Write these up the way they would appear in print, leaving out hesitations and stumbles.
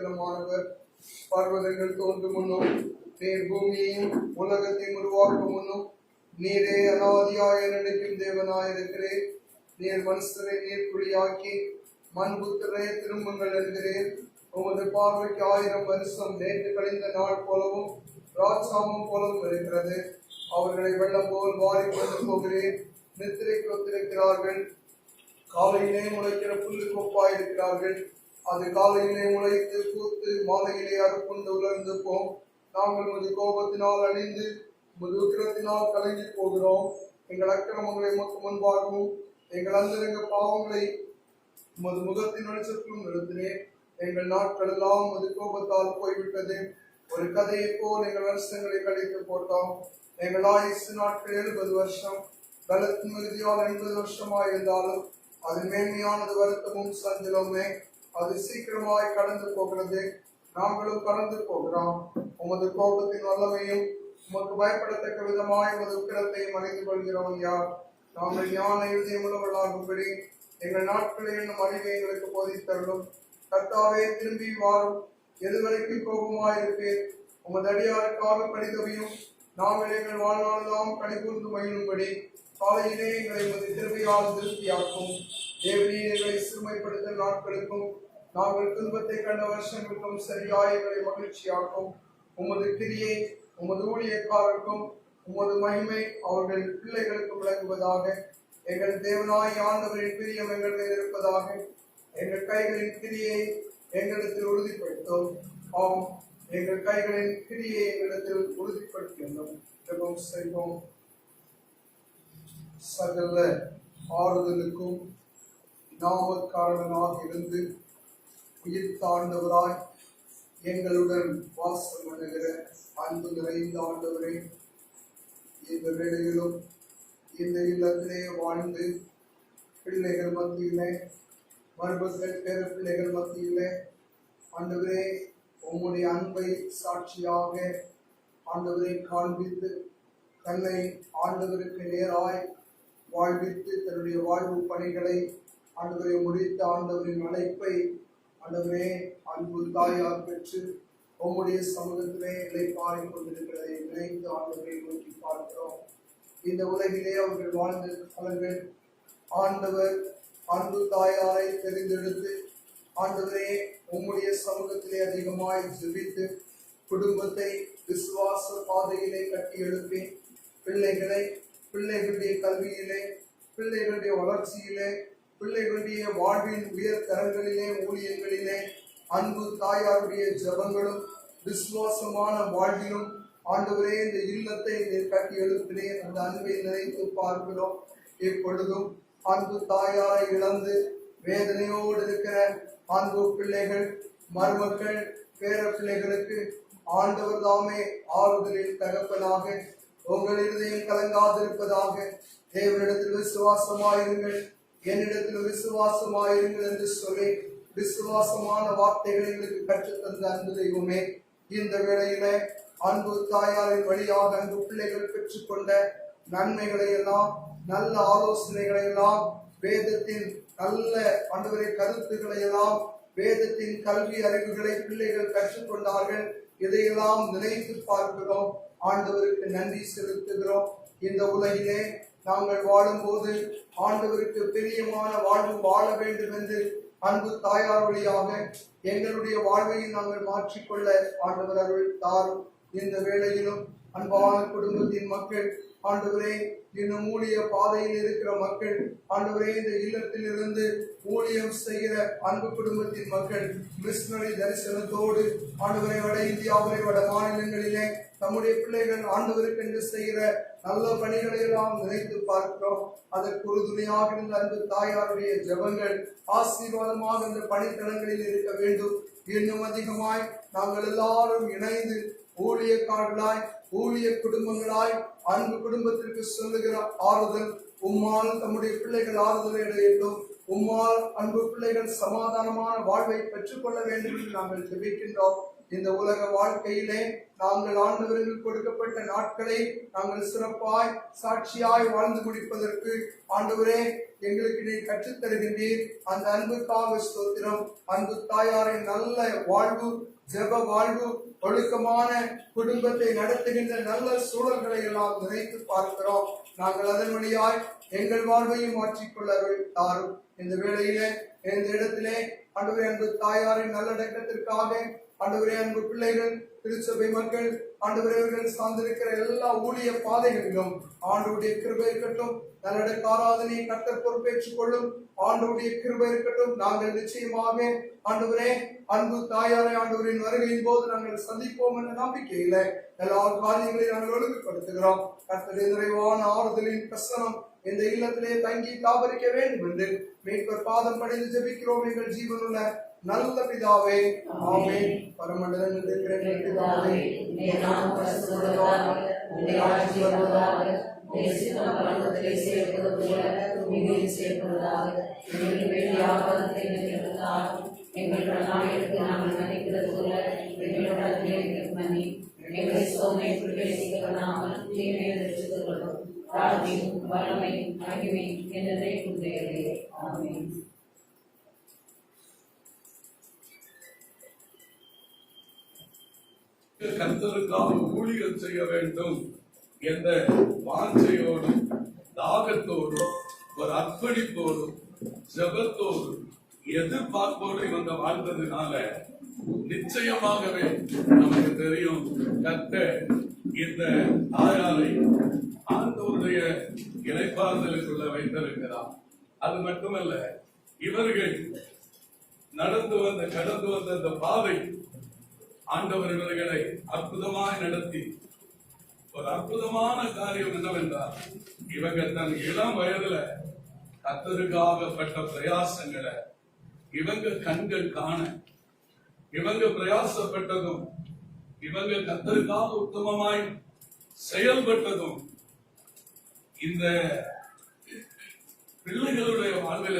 உன்னதமானவர். பர்வதங்கள் தோன்றும் முன்னும் நீர் பூமியையும் உலகத்தையும் உருவாக்கும் முன்னும் நீரே அனாதியாய நினைக்கும் தேவனாயிருக்கிறேன். நீர் மனுஷரை நீர்க்குழியாக்கி மண்புத்திரே திரும்புங்கள் என்கிறேன். உமது பார்வைக்கு 1000 வருஷம் நேற்று கழிந்த நாள் போலவும் ராட்சாமம் போலவும் இருக்கிறது. அவர்களை வெள்ளம் போல் வாரி கொண்டு போகிறேன். நித்திரைக்கு ஒத்திருக்கிறார்கள். காலையிலே முளைக்கிற புல்லு கொப்பாயிருக்கிறார்கள். அது காலையிலே முளைத்து பூத்து மாலையிலே அறுப்புண்டு உலர்ந்து போம். நாங்கள் உமது கோபத்தினால் அழிந்து உமது உக்கிரத்தினால் கலங்கி போகிறோம். எங்கள் அக்கிரமங்களை உமக்கு முன்பாகவும் எங்கள் அந்தரங்க பாவங்களை உமது முகத்தின் வெளிச்சத்திலும் நிறுத்தினேன். எங்கள் நாட்கள் எல்லாம் உமது கோபத்தால் போய்விட்டது. ஒரு கதையை போல் எங்கள் வருஷங்களை கழித்து போட்டோம். எங்கள் ஆயுசு நாட்கள் 70 வருஷம். பலத்தின் மிகுதியால் 80 வருஷமாயிருந்தாலும் அது மேன்மையானது வருத்தமும் சஞ்சலமே. அது சீக்கிரமாய் கடந்து போகிறது. நாங்களும் கடந்து போகிறோம். உமது கோபத்தின் வல்லமையும் உமக்கு பயப்படத்தக்க விதமாய் உமது உக்கிரத்தையும் அறிந்து கொள்கிறோம். யார் நாங்கள் ஞான இதயம் உள்ளவர்களாகும்படி எங்கள் நாட்களை என்னும் அறிவை எங்களுக்கு போதித்தருளும். கர்த்தாவே, திரும்பி வாரும். எதுவரைக்கும் கோபமாயிருப்பேன். உமது அடியாருக்காக பரிதவியும். நாங்கள் எங்கள் வாழ்நாளெல்லாம் கனிகூர்ந்து மகிழும்படி காலையிலே எங்களை உமது கிருபையால் திருப்தியாக்கும். தேவனே, எங்களை சிறுமைப்படுத்த நாட்களுக்கும் நாங்கள் துன்பத்தை கண்ட வருஷங்களுக்கும் சரியாய் எங்களை மகிழ்ச்சியாக்கும். உமது கிரியை உமது ஊழியக்காரருக்கும் உமது மகிமை அவர்கள் பிள்ளைகளுக்கும் விளங்குவதாக. எங்கள் தேவனாய் ஆண்டவரின் பிரியம் எங்கள் மேல் இருப்பதாக. எங்கள் கைகளின் கிரியை எங்களிடத்தில் உறுதிப்படுத்தும். ஆம், எங்கள் கைகளின் கிரியை எங்களிடத்தில் உறுதிப்படுத்துகின்றோம். ஜெபம் செய்வோம். சகல ஆறுதலுக்கும் நாமக்காரனாக இருந்து உயிர் தாழ்ந்தவராய் எங்களுடன் வாசம் பண்ணுகிற அன்பு நிறைந்த ஆண்டவரே, இந்த வேளையிலும் இந்த இல்லத்திலே வாழ்ந்து பிள்ளைகள் மத்தியிலே மருமக்கள் பேர பிள்ளைகள் மத்தியிலே ஆண்டவரே உம்முடைய அன்பை சாட்சியாக ஆண்டவரை காண்பித்து தன்னை ஆண்டவருக்கு நேராய் வாழ்வித்து தன்னுடைய வாழ்வு பணிகளை ஆண்டவரை முடித்த ஆண்டவரின் அழைப்பை ஆண்டவரே அன்பு தாயார் பெற்று உம்முடைய சமூகத்திலே இளைப்பாறை கொண்டிருக்கிறதை நினைத்து ஆண்டவரை நோக்கி பார்க்கிறோம். இந்த உலகிலே அவர்கள் வாழ்ந்த காலங்கள் ஆண்டவர் அன்பு தாயாரை தெரிந்தெடுத்து ஆண்டவரே உம்முடைய சமூகத்திலே அதிகமாய் ஜெபித்து குடும்பத்தை விசுவாச பாதையிலே கட்டி எழுப்பி பிள்ளைகளுடைய கல்வியிலே, பிள்ளைகளுடைய வளர்ச்சியிலே, பிள்ளைகளுடைய வாழ்வின் உயர் தரங்களிலே, ஊழியங்களிலே அன்பு தாயாருடைய ஜபங்களும் விசுவாசமான வாழ்விலும் ஆண்டவரே இந்த இல்லத்தை கட்டி எழுப்பினேன். அந்த அன்பை நினைத்து பார்க்கிறோம். எப்பொழுதும் அன்பு தாயாரை இழந்து வேதனையோடு இருக்கிற அன்பு பிள்ளைகள், மருமக்கள், பேர பிள்ளைகளுக்கு ஆண்டவர் தாமே ஆறுதலில் தகப்பனாக உங்கள் இருதயம் கலங்காதிருப்பதாக. தேவனிடத்தில் விசுவாசமாயிருங்கள், என்னிடத்தில் விசுவாசமாயிருங்கள் என்று சொல்லி விசுவாசமான வார்த்தைகளை எங்களுக்கு கற்றுத்தந்த அன்பு தெய்வமே, இந்த வேளையில அன்பு தாயாரின் வழியாக அன்பு பிள்ளைகள் பெற்றுக்கொண்ட நன்மைகளை எல்லாம், நல்ல ஆலோசனைகளை எல்லாம், வேதத்தின் நல்ல ஆண்டவரை கருத்துக்களை எல்லாம், வேதத்தின் கல்வி அறிவுகளை பிள்ளைகள் கற்றுக்கொண்டார்கள். இதையெல்லாம் நினைத்து பார்க்கிறோம். ஆண்டவருக்கு நன்றி செலுத்துகிறோம். இந்த உலகிலே நாங்கள் வாழும்போது ஆண்டவருக்கு பிரியமான வாழ்வு வாழ வேண்டும் என்று அன்பு தாயார் வழியாக எங்களுடைய வாழ்வையும் நாங்கள் மாற்றிக்கொள்ள ஆண்டவர் அருள் தாரும். இந்த வேளையிலும் அன்பான குடும்பத்தின் மக்கள் ஆண்டவரே, இன்னும் ஊழிய பாதையில் இருக்கிற மக்கள் ஆண்டவரே, இந்த இல்லத்தில் இருந்து ஊழியம் செய்கிற அன்பு குடும்பத்தின் மக்கள் மிஷனரி தரிசனத்தோடு ஆண்டவரை வட இந்தியாவிலே வட மாநிலங்களிலே நம்முடைய பிள்ளைகள் ஆண்டவருக்கு என்று செய்கிற நல்ல பணிகளை எல்லாம் நினைத்து பார்க்கிறோம். அதற்கு உறுதுணையாக இருந்த அன்பு தாயாருடைய ஜெபங்கள் ஆசீர்வாதமாக இந்த பணித்தளங்களில் இருக்க வேண்டும். இன்னும் அதிகமாய் நாங்கள் எல்லாரும் இணைந்து ஊழியக்காரர்களாய், ஊழிய குடும்பங்களாய் அன்பு குடும்பத்திற்கு சொல்லுகிற ஆறுதல் உம்மால் நம்முடைய பிள்ளைகள் ஆறுதலை அடையட்டும். உம்மால் அன்பு பிள்ளைகள் சமாதானமான வாழ்வை பெற்றுக்கொள்ள வேண்டும் என்று நாங்கள் ஜெபிக்கின்றோம். இந்த உலக வாழ்க்கையிலே நாங்கள் ஆண்டவருக்கு கொடுக்கப்பட்ட நாட்களை நாங்கள் சிறப்பாய் சாட்சியாய் வாழ்ந்து முடிப்பதற்கு ஆண்டவரே எங்களுக்கு நீ கற்றுத் தருகின்றீர். அந்த அன்புக்காக ஸ்தோத்திரம். அன்பு தாயாரின் நல்ல வாழ்வு, ஜெப வாழ்வு, ஒழுக்கமான குடும்பத்தை நடத்துகின்ற நல்ல சூழல்களை எல்லாம் நினைத்து பார்க்கிறோம். நாங்கள் அதன் வழியாய் எங்கள் வாழ்வையும் மாற்றிக்கொள்ள தாரும். இந்த வேளையிலே இந்த இடத்திலே ஆண்டவரே, அன்பு தாயாரின் நல்லடக்கத்திற்காக ஆண்டவரே, அன்பு பிள்ளைகள், திருச்சபை மக்கள், ஆண்டவர்கள் சார்ந்திருக்கிற எல்லா ஊழிய பாதைகளிலும் ஆண்டவருடைய கிருபை இருக்கட்டும். நல்லடக்க ஆராதனை கர்த்தர் பொறுப்பேற்றுக் கொள்ளும். ஆண்டவருடைய கிருபை இருக்கட்டும். நாங்கள் நிச்சயமாக ஆண்டவரே, அன்பு தாயாரை ஆண்டவரின் வருகையின் போது நாங்கள் சந்திப்போம் என்ற நம்பிக்கையில எல்லா காரியங்களையும் நாங்கள் ஒழுங்குபடுத்துகிறோம். கர்த்தருடைய நிறைவான ஆறுதலின் பிரசனம் இந்த இல்லத்திலே தங்கி தாபரிக்க வேண்டும் என்று மீட்பர் பாதம் பணிந்து ஜெபிக்கிறோம் எங்கள் ஜீவனுள்ள நல்ல பிதாவே, ஆமென். பரமண்டலங்களில் இருக்கிற எங்கள் பிதாவே, கர்த்தருக்காக ஊழியம் செய்ய வேண்டும் என்ற வாஞ்சையோடும் தாகத்தோடும் ஒரு அர்ப்பணிப்போடும் ஜெபத்தோடும் எதிர்பார்ப்போடு இவங்க வாழ்ந்ததுனால நிச்சயமாகவே நமக்கு தெரியும், கர்த்தர் இந்த தாயாரை ஆண்டவருடைய இளைப்பாறுதலுக்குள்ள வைத்திருக்கிறார். அது மட்டுமல்ல, இவர்கள் கடந்து வந்த அந்த பாதை ஆண்டவர் இவர்களை அற்புதமாய் நடத்தி ஒரு அற்புதமான காரியம் என்னவென்றால், இவங்க தன் இளம் வயதுல கர்த்தருக்காகப்பட்ட பிரயாசங்களை இவங்க கண்கள் காண, இவங்க பிரயாசப்பட்டதும், இவங்க கர்த்தருக்காக உத்தமமாய் செயல்பட்டதும் இந்த பிள்ளைகளுடைய வாழ்வில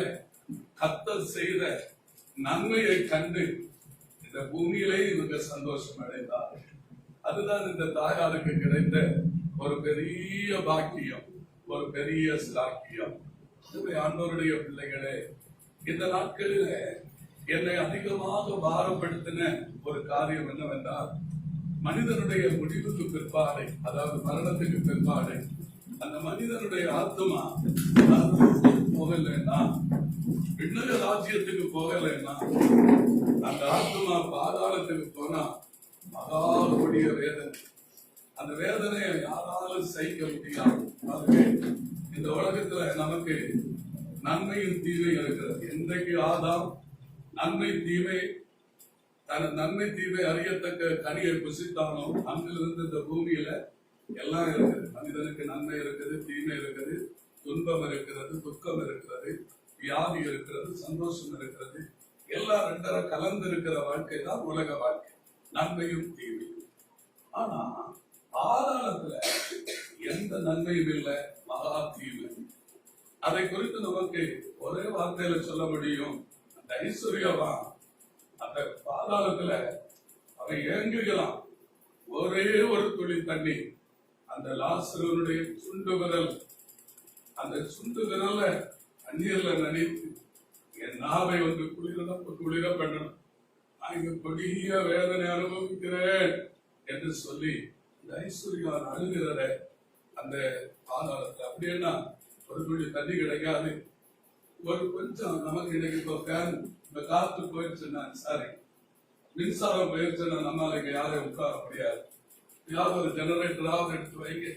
கர்த்தர் செய்த நன்மையை கண்டு இந்த பூமியிலே இவங்க சந்தோஷம் அடைந்தார். அதுதான் இந்த தாயாருக்கு கிடைத்த ஒரு பெரிய பாக்கியம், ஒரு பெரிய சாக்கியம். ஆண்டவருடைய பிள்ளைகளே, இந்த நாட்களில என்னை அதிகமாக பாரப்படுத்தின ஒரு காரியம் என்னவென்றால், மனிதனுடைய முடிவுக்கு பிற்பாடு, அதாவது மரணத்துக்கு பிற்பாடு, அந்த மனிதனுடைய ஆத்மா போகலைன்னா, விண்ணக ராஜ்யத்துக்கு போகலைன்னா, அந்த ஆத்மா பாதாளத்துக்கு போனா மகா கொடிய வேதனை. அந்த வேதனையை யாராலும் சகிக்க முடியாது. ஆகவே இந்த உலகத்துல நமக்கு நன்மையும் தீமை இருக்கிறது. என்றைக்கு ஆதாம் நன்மை தீமை அறியத்தக்க கனியை புசித்தானோ, அங்கிலிருந்து இந்த பூமியில எல்லாம் இருக்குது. மனிதனுக்கு நன்மை இருக்குது, தீமை இருக்குது, துன்பம் இருக்கிறது, துக்கம் இருக்கிறது, வியாதி இருக்கிறது, சந்தோஷம் இருக்கிறது. எல்லாம் ரெண்டரை கலந்து இருக்கிற வாழ்க்கை தான் உலக வாழ்க்கை, நன்மையும் தீமையும். ஆனா ஆதாரத்துல எந்த நன்மையும் இல்லை, மகா தீமை. அதை குறித்து நமக்கு ஒரே வார்த்தையில சொல்ல முடியும், அந்த ஐஸ்வர்யவான் அந்த பாதாளத்துல அவன் ஏங்குகிறான். ஒரே ஒரு துளி தண்ணி அந்த லாசருடைய சுண்டு விரல், அந்த சுண்டு விரல தண்ணீர்ல நனைத்து என் நாவை வந்து குளிர பண்ணணும், நான் இங்க கொடிய வேதனை அனுபவிக்கிறேன் என்று சொல்லி இந்த ஐஸ்வர்யான் அழுகிறத அந்த பாதாளத்துல. அப்படின்னா ஒரு துளி தண்ணி கிடைக்காது. ஒரு கொஞ்சம் நமக்கு இன்னைக்கு இப்போ ஃபேன், இந்த காத்து போயிடுச்சுன்னா, சாரி மின்சாரம் போயிடுச்சுன்னா நம்மளால இங்க யாரையும் உட்கார முடியாது. யாரும் ஒரு ஜெனரேட்டராவது எடுத்து வைங்க,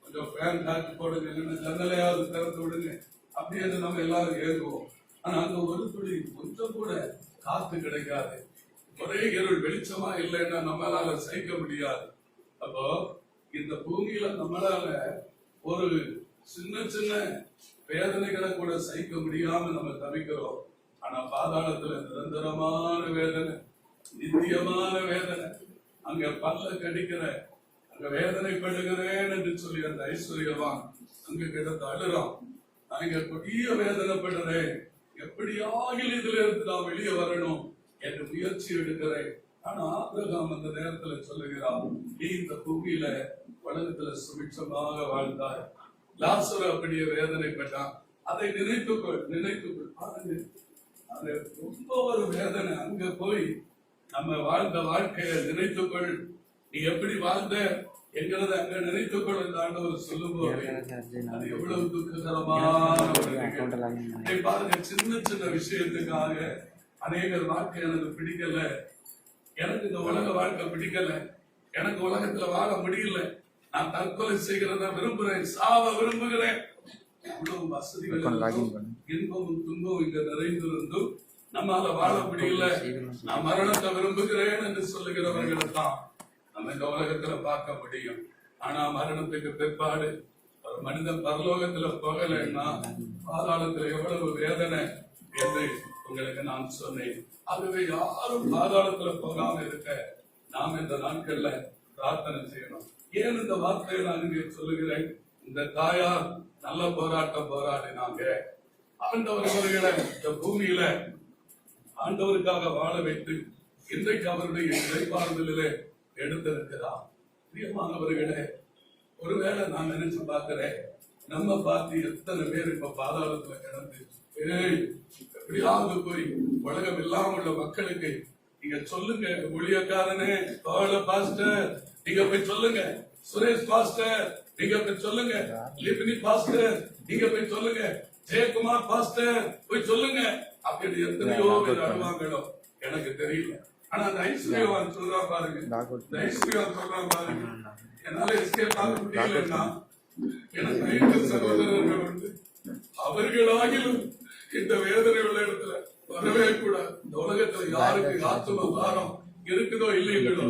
கொஞ்சம் ஃபேன் காத்து போடுங்க, இல்லைன்னா ஜன்னலையாவது திறந்து விடுங்க, அப்படியே நம்ம எல்லாரும் ஏறுவோம். ஆனா அங்க ஒரு துளி கொஞ்சம் கூட காத்து கிடைக்காது. ஒரே இருள், வெளிச்சமா இல்லைன்னா நம்மளால சகிக்க முடியாது. அப்போ இந்த பூமியில நம்மளால ஒரு சின்ன சின்ன வேதனைகளை கூட சகிக்க முடியாம நம்ம தவிக்கிறோம். ஆனா பாதாளத்துல நிரந்தரமான வேதனை, நித்தியமான வேதனை, அங்க பல்ல கடிக்கிற, அங்க வேதனைப்படுகிறேன் என்று சொல்லி அந்த ஐஸ்வர்யவான் அங்க கிடந்து அழுறான். நான் இங்க கொடிய வேதனைப்படுறேன், எப்படியாகிலும் இதுல இருந்து நான் வெளியே வரணும் என்று முயற்சி எடுக்கிறேன். ஆனா ஆபிரகாம் அந்த நேரத்துல சொல்லுகிறான், நீ இந்த பூமியில உலகத்துல சுபிட்சமாக வாழ்ந்தாய். லாசரு அப்படியே வேதனைப்பட்டான். அதை நினைத்துக்கொள் பாருங்க. அது ரொம்ப ஒரு வேதனை. அங்க போய் நம்ம வாழ்ந்த வாழ்க்கையை நினைத்துக்கொள், நீ எப்படி வாழ்ந்த என்கிறத அங்க நினைத்துக்கொள் என்று ஆண்டவர் சொல்லும் போது அது எவ்வளவு துக்ககரமான ஒரு நிகழ்வு. பாருங்க, சின்ன சின்ன விஷயத்துக்காக அநேகர் வாழ்க்கை எனக்கு பிடிக்கல, எனக்கு இந்த உலக வாழ்க்கை பிடிக்கல, எனக்கு உலகத்துல வாழ முடியல, நான் தற்கொலை செய்கிறத விரும்புகிறேன், சாவ விரும்புகிறேன். இவ்வளவு வசதிகள், இன்பமும் துன்பமும் இங்க நிறைந்திருந்தும் நம்மால வாழ முடியல, நான் மரணத்தை விரும்புகிறேன் என்று சொல்லுகிறவர்களை தான் நம்ம இந்த உலகத்துல பார்க்க முடியும். ஆனா மரணத்துக்கு பிற்பாடு ஒரு மனிதன் பரலோகத்துல போகலைன்னா பாதாளத்துல எவ்வளவு வேதனை என்று உங்களுக்கு நான் சொன்னேன். ஆகவே யாரும் பாதாளத்துல போகாம இருக்க நாம் இந்த நாட்கள்ல பிரார்த்தனை செய்யணும். ஏன் இந்த வார்த்தையை நான் இங்கே சொல்லுகிறேன்? இந்த தாயார் நல்ல போராட்டம் போராடினாங்க. ஆண்டவர் அவர்களை இந்த பூமியில ஆண்டவருக்காக வாழ வைத்து இன்றைக்கு அவருடைய இறைபாறுதலிலே எடுத்திருக்கிறார். பிரியமானவர்களே, ஒருவேளை நான் நினைச்சு பார்க்கிறேன், நம்ம பார்த்து எத்தனை பேர் இப்ப பாதாளத்துல கிடந்து எப்படியாவது போய் உலகம் எல்லாம் உள்ள மக்களுக்கு நீங்க சொல்லுங்க, ஊழியக்காரனே, தோழ பாஸ்டர் நீங்க போய் சொல்லுங்க, சுரேஷ் பாஸ்டர் நீங்க போய் சொல்லுங்க, லிபினி பாஸ்டர் நீங்க போய் சொல்லுங்க, ஜெயக்குமார் பாஸ்டர் போய் சொல்லுங்க அப்படின்னு எத்தனையோ பேர் அழுவாங்களோ எனக்கு தெரியல. ஆனா அந்த ஐஸ்வர்யவான் சொல்றா பாருங்க, இந்த ஐஸ்வர்யவான் சொல்றா பாருங்க, என்னால எஸ்கேப் ஆக முடியலன்னா எனக்கு 5 சகோதரர்கள் உண்டு, அவர்களாகிலும் இந்த வேதனை உள்ள இடத்துல வரவே கூடாது. இந்த உலகத்துல யாருக்கு ஆத்தும பாரம் இருக்குதோ இல்லைங்களோ,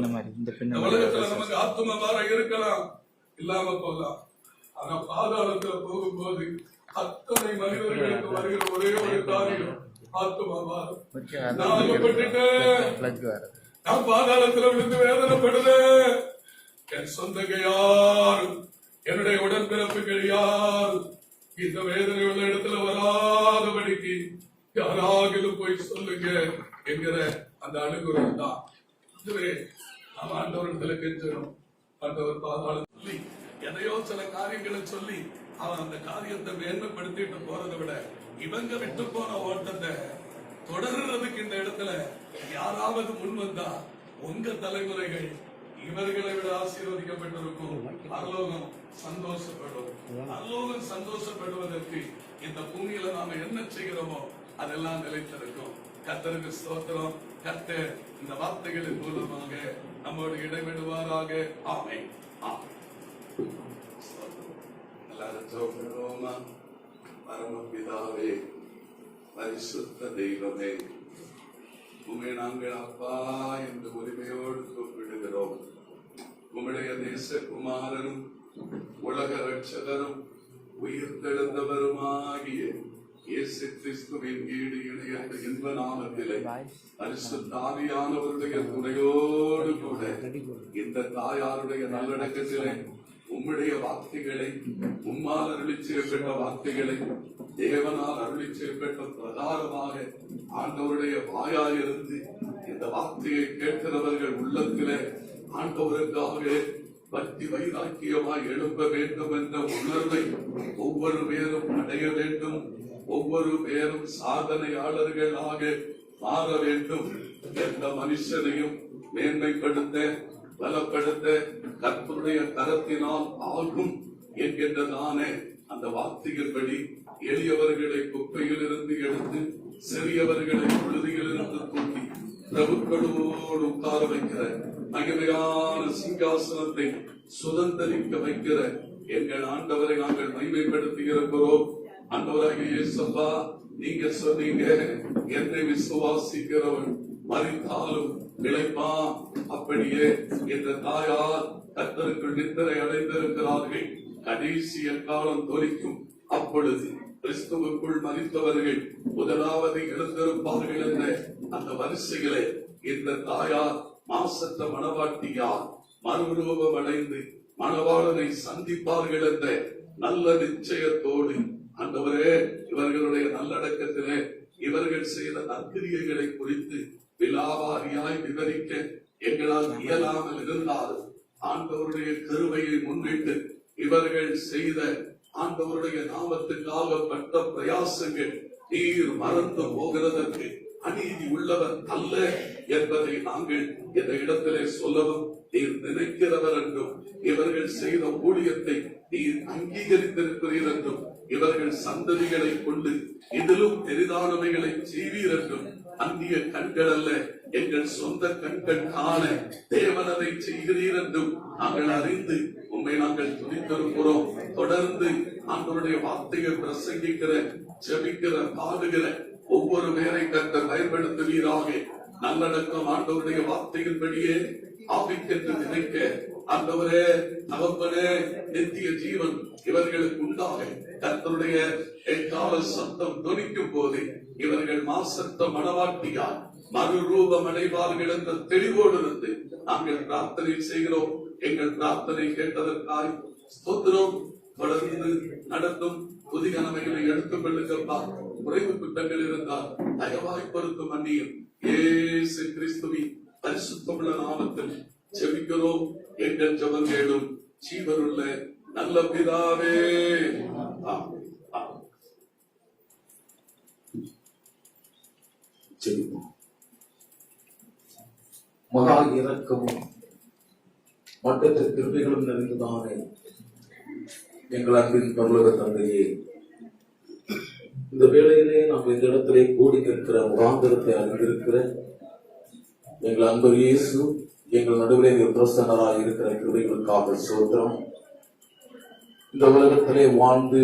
இந்த உலகத்துல நமக்கு ஆத்தும பாரம் இருக்கலாம், இல்லாம போகலாம். ஆனா பாதாளத்துல போகும்போது அத்தனை மனிதர்களுக்கு வருகிற ஒரே ஒரு காரியம் ஆத்தும பாரம். நான் பாதாளத்துல விழுந்து வேதனைப்படுறேன். என் சொந்தங்க யாரும், என்னுடைய உடன்பிறப்புகள் யாரும் இந்த வேதனை உள்ள இடத்துல வராதபடிக்கு யாராகிலும் போய் சொல்லுங்க என்கிற அந்த அணுகுறை தான். இதுவே நாம் ஆண்டவரிடத்துல கெஞ்சணும். ஆண்டவர் பாதாளம் சொல்லி எதையோ சில காரியங்களை சொல்லி அவன் அந்த காரியத்தை மேன்மைப்படுத்திட்டு போறதை விட இவங்க விட்டு போன ஓட்டத்தை தொடர்றதுக்கு இந்த இடத்துல யாராவது முன் வந்தா உங்க தலைமுறைகள் இவர்களை விட ஆசீர்வதிக்கப்பட்டிருக்கும். பரலோகம் சந்தோஷப்படும். பரலோகம் சந்தோஷப்படுவதற்கு இந்த பூமியில நாம என்ன செய்கிறோமோ அதெல்லாம் நிலைத்திருக்கும். கர்த்தருக்கு ஸ்தோத்திரம். கர்த்தர் இந்த வார்த்தைகளின் மூலமாக நம்மோடு இடைவிடுவாராக. ஆமென். பரமபிதாவே, பரிசுத்த தெய்வமே, உம்மை நாங்கள் அப்பா என்று உரிமையோடு கூப்பிடுகிறோம். உம்முடைய நேசகுமாரனும் உலக ரட்சகரும் உயிர்த்தெழுந்தவருமாகிய இயேசு கிறிஸ்துவின் ஈடு இணையற்ற இன்ப நாமத்திலே பரிசுத்த ஆவியானவருடைய துணையோடு கூட இந்த தாயாருடைய நல்லடக்கத்திலே உம்முடைய வார்த்தைகளை, உம்மால் அருளி செய்யப்பட்ட வார்த்தைகளை, தேவனால் அருளி செய்யப்பட்ட பிரகாரமாக ஆண்டவருடைய வாயாயிருந்து இந்த வார்த்தையை கேட்கிறவர்கள் உள்ளத்திலே ஆண்டவருக்காக பக்தி வைராக்கியமாய் எழுப்ப வேண்டும் என்ற உணர்வை ஒவ்வொரு பேரும் அடைய வேண்டும். ஒவ்வொரு பேரும் சாதனையாளர்களாக மாற வேண்டும். எந்த மனுஷனையும் மேன்மைப்படுத்த, பலப்படுத்த கர்த்தருடைய கரத்தினால் ஆகும் என்கின்றதானே அந்த வார்த்தையின்படி எளியவர்களை குப்பையில் இருந்து எடுத்து சிறியவர்களை புழுதியில் இருந்து தூக்கி பிரபுக்களோடு உட்கார வைக்கிற மகிமையான சிங்காசனத்தை சுதந்திரிக்க வைக்கிற எங்கள் ஆண்டவரை நாங்கள் மகிமைப்படுத்தி இருக்கிறோம். ஆண்டவராகிய இயேசுப்பா, நீங்க சொன்னீங்க, என்னை விசுவாசிக்கிறவன் மரித்தாலும் பிழைப்பான். அப்படியே இந்த தாயார் கர்த்தருக்குள் நித்திரை அடைந்திருக்கிறார்கள். கடைசிய காலம் தொலிக்கும். அப்பொழுது கிறிஸ்துவுக்குள் மரித்தவர்கள் முதலாவது எழுந்திருப்பார்கள் என்ற அந்த வரிசைகளை இந்த தாயார் மாசற்ற மணவாட்டியார் மறுரூபம் அடைந்து மணவாளனை சந்திப்பார்கள் என்ற நல்ல நிச்சயத்தோடு ஆண்டவரே, இவர்களுடைய நல்லடக்கத்திலே இவர்கள் செய்த நற்கிரியைகளை குறித்து விலாவாரியாய் விவரிக்க எங்களால் இயலாமல் இருந்தால் ஆண்டவருடைய கருவையை முன்னிட்டு இவர்கள் செய்த ஆண்டவருடைய நாமத்துக்காக பட்ட பிரயாசங்கள் நீர் மறந்து போகிறதற்கு அநீதி உள்ளவர் அல்ல என்பதை நாங்கள் இந்த இடத்திலே சொல்லவும் நீர் நினைக்கிறவர் என்றும், இவர்கள் செய்த ஊழியத்தை நீர் அங்கீகரித்திருக்கிறீர் என்றும், இவர்கள் சந்ததிகளை கொண்டு இதிலும் பெரிதானவைகளை செய்வீர் என்றும், அந்நிய கண்கள் அல்ல எங்கள் சொந்த கண்கள் காண தேவனதை செய்கிறீர் என்றும் நாங்கள் அறிந்து உண்மை நாங்கள் துணித்திருக்கிறோம். தொடர்ந்து ஆண்டவருடைய வார்த்தையை பிரசங்கிக்கிற, ஜெபிக்கிற, பாடுகிற ஒவ்வொரு பேரை கர்த்தர் பயன்படுத்துவீராக. நல்லடக்கம் ஆண்டவருடைய வார்த்தையின்படியே ஆவிக்கென்று நினைக்க ஆண்டவரே, தகப்பனே, நித்திய ஜீவன் இவர்களுக்கு உண்டாக கர்த்தருடைய எக்கால சத்தம் தொனிக்கும் போது இவர்கள் மாசத்த மனவாட்டியார் மறுரூபம் அடைவார்கள் என்ற தெளிவோடு இருந்து நாங்கள் பிரார்த்தனை செய்கிறோம். எங்கள் பிரார்த்தனை கேட்டதற்காய் ஸ்தோத்திரம். தொடர்ந்து நடத்தும் புதிய நன்மைகளை எடுத்துக் கொள்ளுங்கப்பா. குறைவு குற்றங்கள் இருந்தால் தயவாய் பொறுத்தும் மன்னியும். இயேசு கிறிஸ்துவின் பரிசுத்தமுள்ள நாமத்தில் ஜெபிக்கிறோம். எங்கள் ஜெபங்களும் ஜீவனுள்ள நல்ல பிதாவே. மகா இரக்கமும் மட்டற்ற கிருபைகளும் நிறைந்ததானே எங்கள் அன்பின் பரலோக தந்தையே, இந்த வேளையிலே நாம் இந்த இடத்திலே கூடி நிற்கிற முகாந்திரத்தை அறிந்திருக்கிற எங்கள் அன்பர் இயேசு எங்கள் நடுவிலே பிரசன்னராக இருக்கிற கிருபைகளுக்காக சோத்திரம். இந்த உலகத்திலே வாழ்ந்து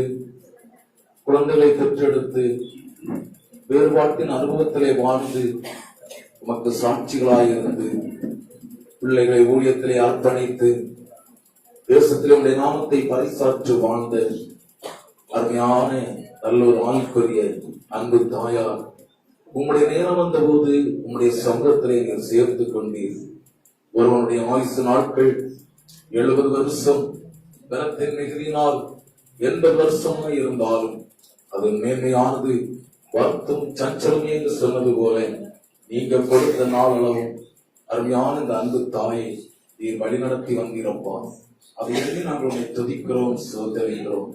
குழந்தைகளை பெற்றெடுத்து வேறுபாட்டின் அனுபவத்திலே வாழ்ந்து உமக்கு சாட்சிகளாயிருந்து பிள்ளைகளை ஊழியத்திலே அர்ப்பணித்து தேசத்திலே உடைய நாமத்தை பறைசாற்று வாழ்ந்த அருமையான நல்ல ஒரு ஆளுக்குரிய அன்பு தாயார், உம்முடைய நேரம் வந்த போது உம்முடைய சமூகத்திலே நீர் சேர்த்துக் கொண்டீர். ஒருவனுடைய ஆயுசு நாட்கள் 70 வருஷம், பலத்தின் மிகுதியினால் 80 வருஷமாய் இருந்தாலும் அது மேன்மையானது வருத்தம் சஞ்சலமே என்று சொன்னது போல நீங்க கொடுத்த நாள் அளவும் அருமையான இந்த அன்பு தாயை நீர் வழிநடத்தி வந்தீரப்பா. அதை எண்ணி நாங்கள் உன்னை துதிக்கிறோம், சோதரிக்கிறோம்.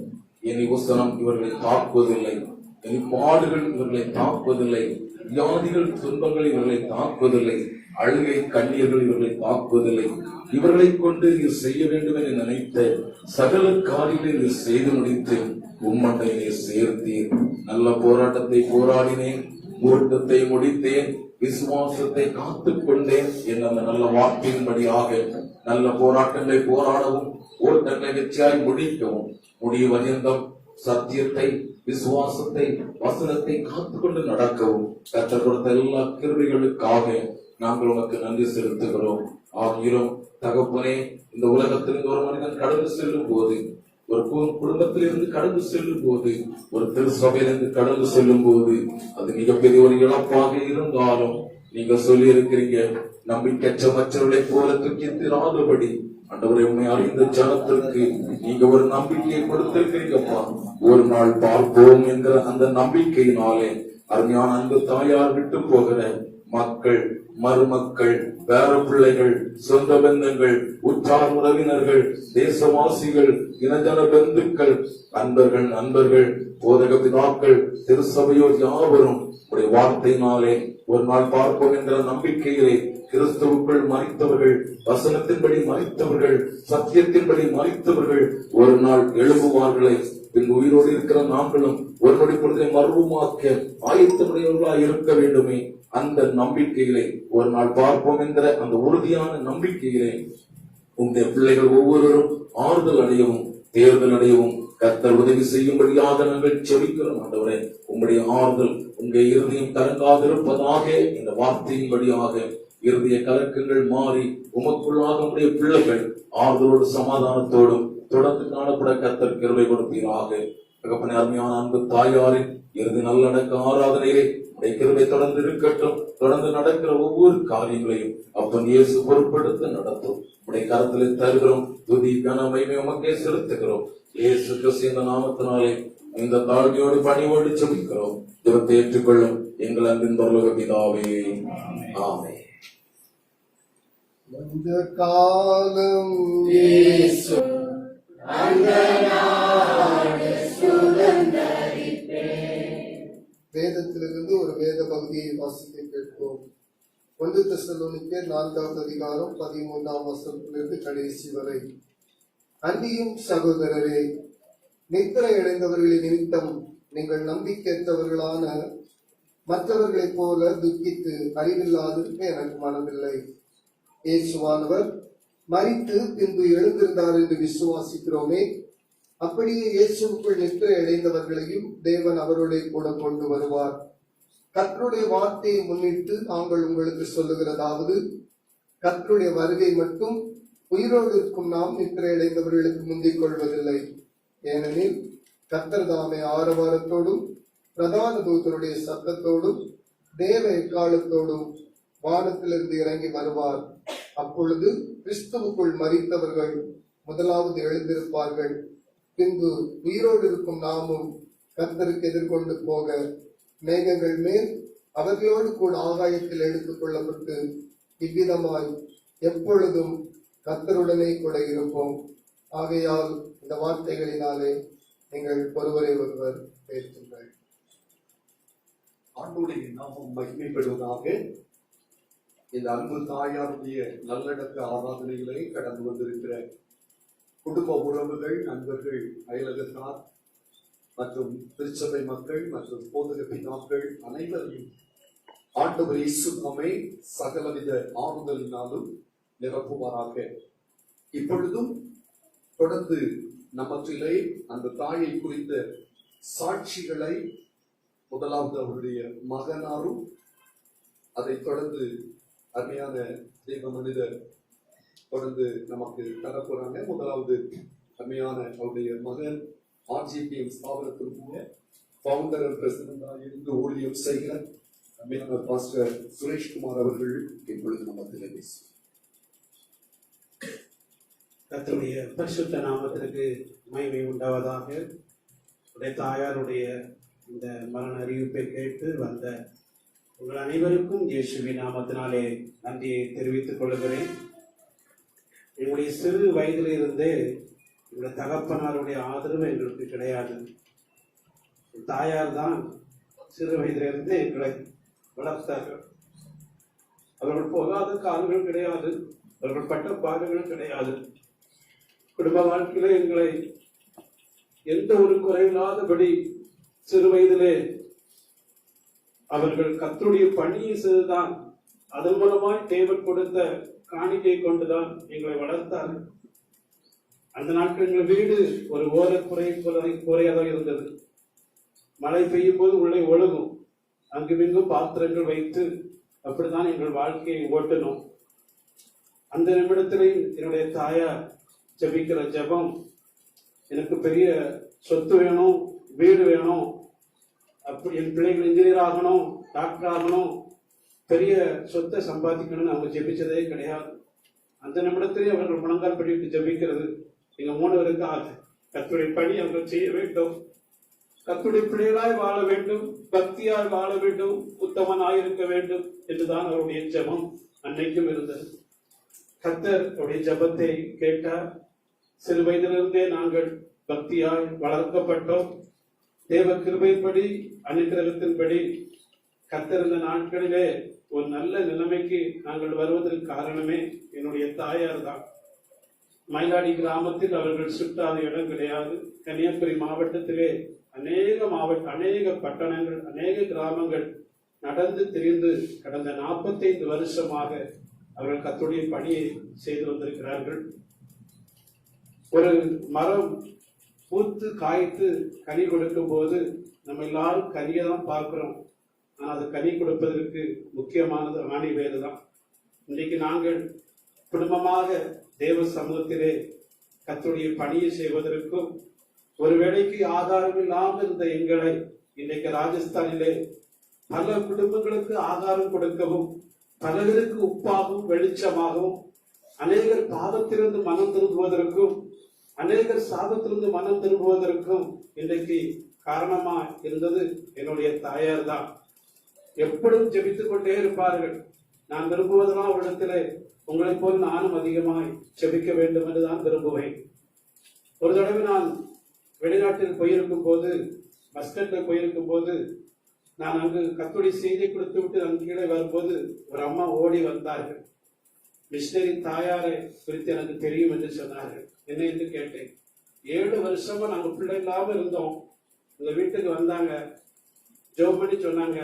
இனி உசனம் இவர்களை தாக்குவதில்லை, இனி பாடுகள் இவர்களை தாக்குவதில்லை, வியாதிகள் துன்பங்கள் இவர்களை தாக்குவதில்லை, அழுகை கண்ணீர்கள் இவர்களை தாக்குவதில்லை. இவர்களை கொண்டு நீர் செய்ய வேண்டும் என நினைத்த சகல காரியங்களை நீர் செய்து முடித்து உம்மண்டை நீர் சேர்த்தீர். நல்ல போராட்டத்தை போராடினேன், ஓட்டத்தை முடித்தேன், விசுவாசத்தை காத்துக் கொண்டேன் என்ற அந்த நல்ல வார்த்தையின்படியாக நல்ல போராட்டங்களை போராடவும் ஓட்டங்களை வெற்றியாய் முடிக்கவும் முடிவு பரியந்தம் சத்தியத்தை, விசுவாசத்தை, வசனத்தை காத்துக்கொண்டு நடக்கவும் கற்றுக் கொடுத்த எல்லா கிருபைகளுக்காக நாங்கள் உனக்கு நன்றி செலுத்துகிறோம். ஆகியோம் தகப்பனே, இந்த உலகத்திலிருந்து ஒரு மனிதன் கடந்து செல்லும் போது, ஒரு குடும்பத்திலிருந்து கடந்து செல்லும் போது, ஒரு திருச்சபையிலிருந்து கடந்து செல்லும் போது அது மிகப்பெரிய ஒரு இழப்பாக இருந்தாலும் நீங்க சொல்லி இருக்கிறீங்க, நம்பிக்கையற்றவர்களை போல துக்கித்திராதபடி ஆண்டவரை உண்மை அறிந்த ஜனத்திற்கு நீங்க ஒரு நம்பிக்கையை கொடுத்திருக்கிறீங்கப்பா. ஒரு நாள் பார்ப்போம் என்கிற அந்த நம்பிக்கையினாலே அருமையான அன்பு தாயார் விட்டு போகிற மக்கள், மருமக்கள், பேர பிள்ளைகள், சொந்த பந்தங்கள், உற்றார் உறவினர்கள், தேசவாசிகள், இனஜன பந்துக்கள், நண்பர்கள், போதக பிதாக்கள், திருசபையோர் யாவரும் உடைய வார்த்தையினாலே ஒரு நாள் பார்ப்போம் என்கிற நம்பிக்கையிலே கிறிஸ்துவுக்குள் மரித்தவர்கள், வசனத்தின்படி மரித்தவர்கள், சத்தியத்தின்படி மரித்தவர்கள் ஒரு நாள் எழுப்புவார்களை பின் உயிரோடு இருக்கிற நாங்களும் ஒரு நொடி பொழுதை மர்வமாக்க ஆயத்தமுடையவர்களாக இருக்க வேண்டுமே. அந்த நம்பிக்கையிலே ஒரு நாள் பார்ப்போம் என்கிற அந்த உறுதியான நம்பிக்கையிலே உங்களுடைய பிள்ளைகள் ஒவ்வொருவரும் ஆறுதல் அடையவும் தேர்தல் அடையவும் கர்த்தர் உதவி செய்யும்படியாக நாங்கள் செபிக்கிறோம். ஆண்டவரே, உங்களுடைய ஆறுதல் உங்களுடைய இருதயம் கலங்காதிருப்பதாக இந்த வார்த்தையின்படியாக இருதய கலக்கங்கள் மாறி உமக்குள்ளாக உங்களுடைய பிள்ளைகள் ஆறுதலோடு சமாதானத்தோடும் தொடர்ந்து காணப்பட கர்த்தர் கிருபை கொடுப்பீராக. தகப்பனே, அருமையான அன்பு தாயாரின் இறுதி நல்லடக்க ஆராதனையிலே கிருபை தொடர்ந்து இருக்கட்டும். தொடர்ந்து நடக்கிற ஒவ்வொரு காரியங்களையும் அப்பன் இயேசு பொருட்படுத்த நடத்தும். உடைய கரத்திலே தருகிறோம். துதி கனமைமை உமக்கே செலுத்துகிறோம். இயேசு கிறிஸ்து நாமத்தினாலே இந்த தாழ்மையோடு பணிவோடு செபிக்கிறோம். ஜெபத்தை ஏற்றுக்கொள்ளும் எங்கள் அன்பின் பரலோக பிதாவே, ஆமென். அந்த காலம் அந்த நாடு வேதத்திலிருந்து ஒரு வேத பகுதியை வாசிக்க கேட்போம். 1 தெசலோனிக்கேயர் 4வது அதிகாரம் 13ஆம் வசனத்திலிருந்து கடைசி வரை. அன்றியும் சகோதரரே, நித்திரை அடைந்தவர்களின் நிமித்தம் நீங்கள் நம்பிக்கையற்றவர்களான மற்றவர்களைப் போல துக்கித்து அறிவில்லாதிருக்க எனக்கு மனமில்லை. இயேசுவானவர் மரித்து பின்பு எழுந்திருந்தார் என்று விசுவாசிக்கிறோமே, அப்படியே இயேசுவுக்குள் நித்திரை அடைந்தவர்களையும் தேவன் அவருடைய கூட கொண்டு வருவார். கர்த்தருடைய வார்த்தையை முன்னிட்டு நாங்கள் உங்களுக்கு சொல்லுகிறதாவது, கர்த்தருடைய வருகை மட்டும் உயிரோடு இருக்கும் நாம் நித்திரை அடைந்தவர்களுக்கு முந்திக் கொள்வதில்லை. ஏனெனில் கர்த்தர் தாமே ஆரவாரத்தோடும் பிரதான தூதருடைய சத்தத்தோடும் தேவ எக்காலத்தோடும் வானத்திலிருந்து இறங்கி வருவார். அப்பொழுது கிறிஸ்துவுக்குள் மரித்தவர்கள் முதலாவது எழுந்திருப்பார்கள். பின்பு உயிரோடு இருக்கும் நாமும் கர்த்தருக்கு எதிர்கொண்டு போக மேகங்கள் மேல் அவர்களோடு கூட ஆகாயத்தில் எடுத்துக் கொள்ளப்பட்டு இவ்விதமாய் எப்பொழுதும் கர்த்தருடனே கூட இருப்போம். ஆகையால் இந்த வார்த்தைகளினாலே நீங்கள் ஒருவரை ஒருவர் பேசுங்கள். ஆண்டவருடைய நாமம் மகிமைப்படுவதாக. இந்த அன்பு தாயாருடைய நல்லடக்க ஆராதனைகளை கடந்து வந்திருக்கிற குடும்ப உறவுகள், நண்பர்கள், அயலகத்தார் மற்றும் திருச்சபை மக்கள் மற்றும் போதக பிதாக்கள் அனைவரையும் ஆண்டவர் இயேசு நாமே சகலவித ஆறுதலினாலும் நிரப்புவாராக. இப்பொழுதும் தொடர்ந்து நம்மற்றிலே அந்த தாயை குறித்த சாட்சிகளை முதலாவது அவருடைய மகனாரும் அதைத் தொடர்ந்து அருமையான தெய்வ மனிதர் தொடர்ந்து நமக்கு தரப்போறாங்க. முதலாவது அருமையான அவருடைய மகன் RGPM ஸ்தாபனத்தினுடைய ஃபவுண்டர் அண்ட் பிரசிடண்டாக இருந்து ஊழியம் செய்கிற அருமையான பாஸ்டர் சுரேஷ்குமார் அவர்கள் இப்பொழுது நமக்கு பேசுவார். கர்த்தருடைய பரிசுத்த நாமத்திற்கு மகிமை உண்டாவதாக. உடைய தாயாருடைய இந்த மரண அறிவிப்பை கேட்டு வந்த உங்கள் அனைவருக்கும் இயேசுவின் நாமத்தினாலே நன்றியை தெரிவித்துக் கொள்கிறேன். என்னுடைய சிறு வயதிலிருந்தே என்னுடைய தகப்பனாருடைய ஆதரவு எங்களுக்கு கிடையாது. தாயார் தான் சிறு வயதிலிருந்தே எங்களை வளர்த்தார்கள். அவர்கள் போகாத காலங்கள் கிடையாது, அவர்கள் பட்ட பாடுகள் கிடையாது. குடும்ப வாழ்க்கையில எங்களை எந்த ஒரு குறைவில்லாதபடி சிறு வயதிலே அவர்கள் கர்த்தருடைய பணியை செய்துதான், அதன் மூலமாய் தேவன் கொடுத்த காணிக்கை கொண்டுதான் எங்களை வளர்த்தார்கள். அந்த நாட்கள் எங்கள் வீடு ஒரு ஓர குறையாக இருந்தது. மழை பெய்யும் போது உள்ளே ஒழுகும், அங்குமிங்கும் பாத்திரங்கள் வைத்து அப்படித்தான் எங்கள் வாழ்க்கையை ஓட்டணும். அந்த நிமிடத்திலே என்னுடைய தாயார் ஜபிக்கிற ஜபம், எனக்கு பெரிய சொத்து வேணும், வீடு வேணும், அப்படி என் பிள்ளைகள் இன்ஜினியர் ஆகணும், டாக்டர் ஆகணும், பெரிய சொத்தை சம்பாதிக்கணும்னு அவங்க ஜெபிச்சதே கிடையாது. அந்த நிமிடத்திலே அவர்கள் முழங்கால் படிவிட்டு ஜபிக்கிறது, எங்க 3 பேருக்காக கர்த்தருடைய பணி அவர்கள் செய்ய வேண்டும், கர்த்தருடைய பிள்ளைகளாய் வாழ வேண்டும், பக்தியாய் வாழ வேண்டும், உத்தமனாய் இருக்க வேண்டும் என்றுதான் அவருடைய ஜபம் அன்னைக்கும் இருந்தது. கர்த்தர் அவருடைய ஜபத்தை கேட்டார். சிறு வயதிலிருந்தே நாங்கள் பக்தியாய் வளர்க்கப்பட்டோம். தேவ கிருபைப்படி, அனுக்கிரகத்தின்படி கர்த்தர் இந்த நாட்களிலே ஒரு நல்ல நிலைமைக்கு நாங்கள் வருவதற்கு காரணமே என்னுடைய தாயார் தான். மயிலாடி கிராமத்தில் அவர்கள் சுட்டாத இடம் கிடையாது. கன்னியாகுமரி மாவட்டத்திலே அநேக பட்டணங்கள், அநேக கிராமங்கள் நடந்து திரிந்து கடந்த 45 வருஷமாக அவர்கள் கர்த்தருடைய பணியை செய்து வந்திருக்கிறார்கள். ஒரு மரம் பூத்து காய்த்து கனி கொடுக்கும் போது நம்ம எல்லாரும் கனியை தான் பார்க்கிறோம். ஆனால் அது கனி கொடுப்பதற்கு முக்கியமானது ஆணி வேறு தான். இன்றைக்கு நாங்கள் குடும்பமாக தேவ சமூகத்திலே கர்த்தருடைய பணியை செய்வதற்கும், ஒரு வேளைக்கு ஆதாரம் இல்லாமல் இருந்த எங்களை இன்றைக்கு ராஜஸ்தானிலே பல குடும்பங்களுக்கு ஆதாரம் கொடுக்கவும், பலருக்கு உப்பாகவும் வெளிச்சமாகவும், அநேகர் பாவத்திலிருந்து மனம் திரும்புவதற்கும், அநேகர் சாபத்திலிருந்து மனம் திரும்புவதற்கும் இன்றைக்கு காரணமா இருந்தது என்னுடைய தாயார் தான். எப்பொழுதும் ஜெபித்துக் கொண்டே இருப்பார்கள். நான் விரும்புவதெல்லாம் அவரிடத்திலே உங்களை போல் நானும் அதிகமாய் ஜெபிக்க வேண்டும் என்று தான் விரும்புவேன். ஒரு தடவை நான் வெளிநாட்டில் போயிருக்கும் போது, மஸ்கட்டில் போயிருக்கும் போது, நான் அங்கு கத்தோடைய செய்தி கொடுத்து விட்டு நான் கீழே வரும்போது ஒரு அம்மா ஓடி வந்தார்கள். மிஷினரி தாயாரை குறித்து எனக்கு தெரியும் என்று சொன்னார்கள். என்ன என்று கேட்டேன். 7 வருஷமா நாங்க பிள்ளை இல்லாம இருந்தோம். எங்க வீட்டுக்கு வந்தாங்க, ஜோம் பண்ணி சொன்னாங்க,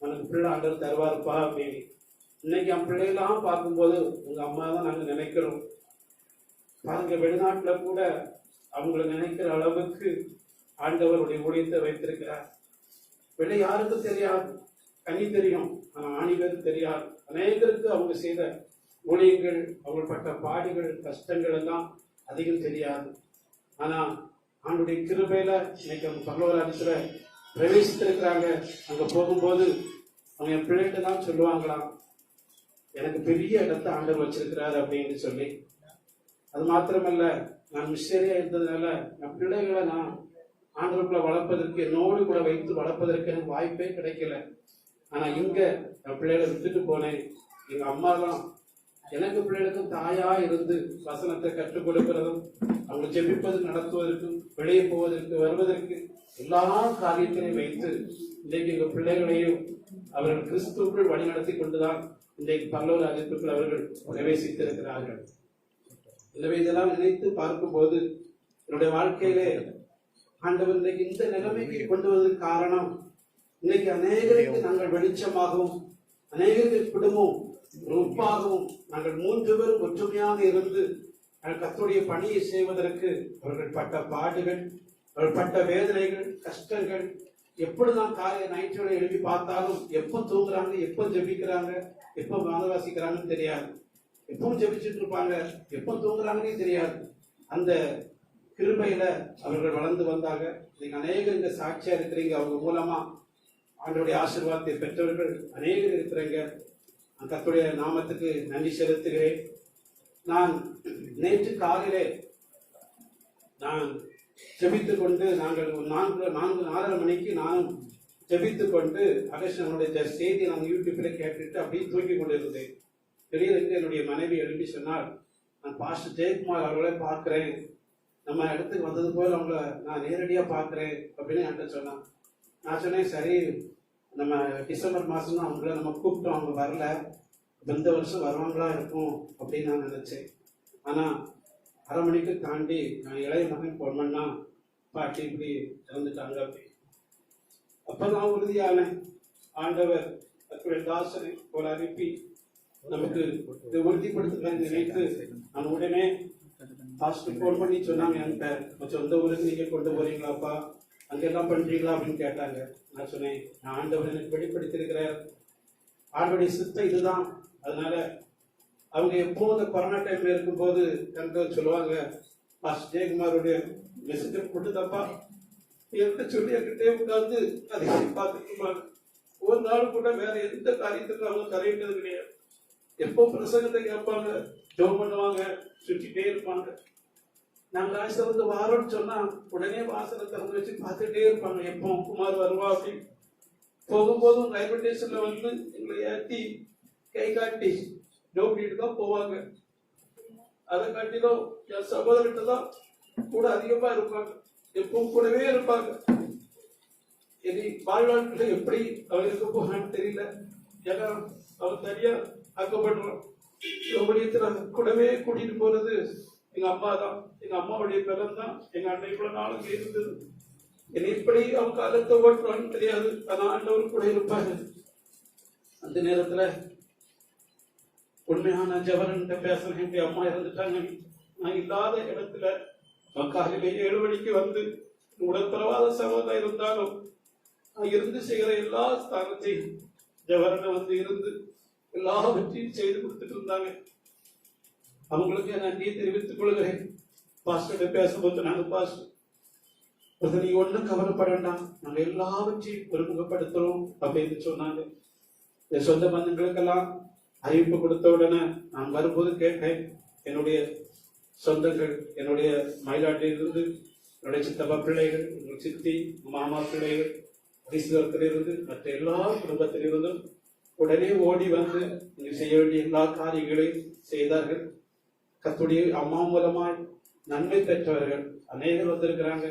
உனக்கு பிள்ளை ஆண்டவர் தருவாருப்பா அப்படின்னு. இன்னைக்கு என் பிள்ளைகளாம் பார்க்கும்போது உங்க அம்மா தான் நாங்க நினைக்கிறோம். பாருங்க, வெளிநாட்டுல கூட அவங்களை நினைக்கிற அளவுக்கு ஆண்டவருடைய ஊழியத்தை வைத்திருக்கிறார். வெளியே யாருக்கும் தெரியாது, கனி தெரியும், ஆனா ஆணிகளுக்கு தெரியாது. அநேகருக்கு அவங்க செய்த ஊழியங்கள், அவங்க பட்ட பாடுகள், கஷ்டங்கள் எல்லாம் அதிகம் தெரியாது. ஆனா ஆண்டுடைய கிருபையில இன்னைக்கு அவங்க பரலோகத்துல பிரவேசித்திருக்கிறாங்க. அங்க போகும்போது அவங்க என் பிள்ளைகிட்ட தான் சொல்லுவாங்களாம், எனக்கு பெரிய இடத்தை ஆண்டவர் வச்சிருக்கிறாரு அப்படின்னு சொல்லி. அது மாத்திரமல்ல, நான் மிஷனரியா இருந்ததுனால என் பிள்ளைகளை நான் ஆண்டவருக்குள்ள வளர்ப்பதற்கு, என்னோடு கூட வைத்து வளர்ப்பதற்கு எனக்கு வாய்ப்பே கிடைக்கல. ஆனா இங்க என் பிள்ளைகளை விட்டுட்டு போனேன். எங்க அம்மா தான் எனக்கு பிள்ளைகளுக்கும் தாயா இருந்து வசனத்தை கற்றுக் கொடுக்கிறதும், அவங்க ஜெபிப்பது, நடத்துவதற்கும், வெளியே போவதற்கு, வருவதற்கு எல்லா காரியத்திலையும் வைத்து இன்றைக்கு எங்க பிள்ளைகளையும் அவர்கள் கிறிஸ்துவுக்குள் வழி நடத்தி கொண்டுதான் இன்றைக்கு பரலோக ராஜ்யத்துக்குள் அவர்கள் பிரவேசித்திருக்கிறார்கள். எனவே இதெல்லாம் நினைத்து பார்க்கும்போது என்னுடைய வாழ்க்கையிலே ஆண்டவர் இன்றைக்கு இந்த நிலைமைக்கு கொண்டு வந்ததுக்கு காரணம், இன்னைக்கு அநேகருக்கு நாங்கள் வெளிச்சமாகவும், அநேகருக்கு குடும்பம் உப்பாகவும், நாங்கள் 3 பேரும் ஒற்றுமையாக இருந்து கர்த்தருடைய பணியை செய்வதற்கு அவர்கள் பட்ட பாடுகள், அவர்கள் பட்ட வேதனைகள், கஷ்டங்கள், எப்பொழுதுதான் காலையில் நைட்டோட எழுப்பி பார்த்தாலும் எப்போ தூங்குறாங்க, எப்போ ஜெபிக்கிறாங்க, எப்போ வாசிக்கிறாங்கன்னு தெரியாது. எப்பவும் ஜெபிச்சுட்டு இருப்பாங்க, எப்போ தூங்குறாங்கன்னே தெரியாது. அந்த கிருபையில அவர்கள் வளர்ந்து வந்தாங்க. நீங்க அநேகர் இங்க சாட்சியா இருக்கிறீங்க. அவங்க மூலமா ஆண்டவருடைய ஆசீர்வாதத்தை பெற்றவர்கள் அநேகர் இருக்கிறீங்க. கர்த்தருடைய நாமத்துக்கு நன்றி செலுத்துகிறேன். நான் நேற்று காலையிலே நான் ஜெபித்துக் கொண்டு, நாங்கள் 4:30 மணிக்கு நானும் ஜெபித்துக் கொண்டு அகேஷனுடைய செய்தி நான் யூடியூப்ல கேட்டுட்டு அப்படியே தூக்கி கொண்டிருந்தேன். திடீரென்று என்னுடைய மனைவி எழுப்பி சொன்னார், நான் பாஸ்டர் ஜெயக்குமார் அவர்களை பார்க்கிறேன், நம்ம இடத்துக்கு வந்தது போல அவங்கள நான் நேரடியா பார்க்கிறேன் அப்படின்னு என்கிட்ட சொன்னான். நான் சொன்னேன், சரி, நம்ம டிசம்பர் மாசம் தான் அவங்கள நம்ம கூப்பிட்டோம், அவங்க வரல, இந்த வருஷம் வருவாங்களா இருக்கும் அப்படின்னு நான் நினைச்சேன். ஆனா 1/2 மணிக்கு தாண்டி நான் இளைய மகன் போன் பண்ணா, பாட்டி இப்படி இறந்துட்டாங்க அப்படி. அப்பதான் உறுதியானேன், ஆண்டவர் தன்னுடைய தாசனை போல அனுப்பி நமக்கு இதை உறுதிப்படுத்த நினைத்து நான் உடனே பாஸ்டர் போன் பண்ணி சொன்னாங்க என்கிட்ட, சொந்த ஊருக்கு நீங்க கொண்டு போறீங்களாப்பா, அங்கெல்லாம் பண்றீங்களா அப்படின்னு கேட்டாங்க. நான் சொன்னேன், நான் ஆண்டவர் எனக்கு வெளிப்படுத்திருக்கிறார், ஆண்டவருடைய சித்தம் இதுதான். அதனால அவங்க எப்போ இந்த கொரோனா டைம்ல இருக்கும்போது எனக்கு சொல்லுவாங்க, பாஸ்டர் ஜெயக்குமாருடைய மெசேஜ் கொடுத்தப்பா என்கிட்ட சொல்லி என்கிட்டே உட்கார்ந்து அதை பார்த்துட்டு ஒரு நாள் கூட வேற எந்த காரியத்துக்கு அவங்க கரையிட்டது கிடையாது. எப்போ பிரசங்கத்தை கேட்பாங்க, ஜோம் பண்ணுவாங்க, சுற்றிட்டே இருப்பாங்க. நாங்க ஆசிரியர் வாரோன்னு சொன்னா உடனே வாசலை திறந்து வச்சு பார்த்துட்டே இருப்பாங்க, எப்போ குமார் வருவா அப்படின்னு. போகும்போதும் ரயில்வே ஸ்டேஷன்ல வந்து எங்களை ஏற்றி கை காட்டி டோப்பிட்டு தான் போவாங்க. அதை காட்டிலும் என் சகோதரர்கிட்ட தான் கூட அதிகமா இருப்பாங்க, எப்பவும் கூடவே இருப்பாங்க. இனி வாழ்நாட்களை எப்படி அவர் இருக்க போறான்னு தெரியல. ஏன்னா அவர் தனியா ஆக்கப்படுறோம். கூடவே கூட்டிட்டு போறது எங்க அம்மா தான். எங்க அம்மாவுடைய பலம் தான் எங்க அண்ணன் இவ்வளவு நாளும் இருந்தது. என்னை எப்படி அவங்க காலத்தை ஓட்டுறான்னு தெரியாது, ஆனா ஆண்டவர் கூட இருப்பாரு. அந்த நேரத்துல உண்மையான ஜவரன் பேசுறேன், என் அம்மா இறந்துட்டாங்க. நான் இல்லாத இடத்துல காலையில 7 மணிக்கு வந்து உடற்பரவாத சகோதரா இருந்தாலும் நான் இருந்து செய்கிற எல்லா ஸ்தானத்தையும் ஜவரனை வந்து இருந்து எல்லாவற்றையும் செய்து கொடுத்துட்டு இருந்தாங்க. அவங்களுக்கு என் நன்றியை தெரிவித்துக் கொள்கிறேன். பாஸ்டர் பேசும்போது நாங்க பாஸ்டர் நீ ஒன்றும் கவலைப்பட வேண்டாம், நாங்க எல்லாவற்றையும் ஒருமுகப்படுத்துறோம் அப்படின்னு சொன்னாங்க. என் சொந்த பந்தங்களுக்கெல்லாம் அறிவிப்பு கொடுத்த உடனே நான் வரும்போது கேட்டேன், என்னுடைய சொந்தங்கள், என்னுடைய மயிலாட்டிலிருந்து என்னுடைய சித்தப்பா பிள்ளைகள், எங்கள் சித்தி மாமா பிள்ளைகள், இருந்து மற்ற எல்லா குடும்பத்திலிருந்தும் உடனே ஓடி வந்து நீங்க செய்ய வேண்டிய எல்லா காரியங்களையும் செய்தார்கள். கர்த்தருடைய அம்மா மூலமாய் நன்மை பெற்றவர்கள் அநேகர் வந்திருக்கிறாங்க.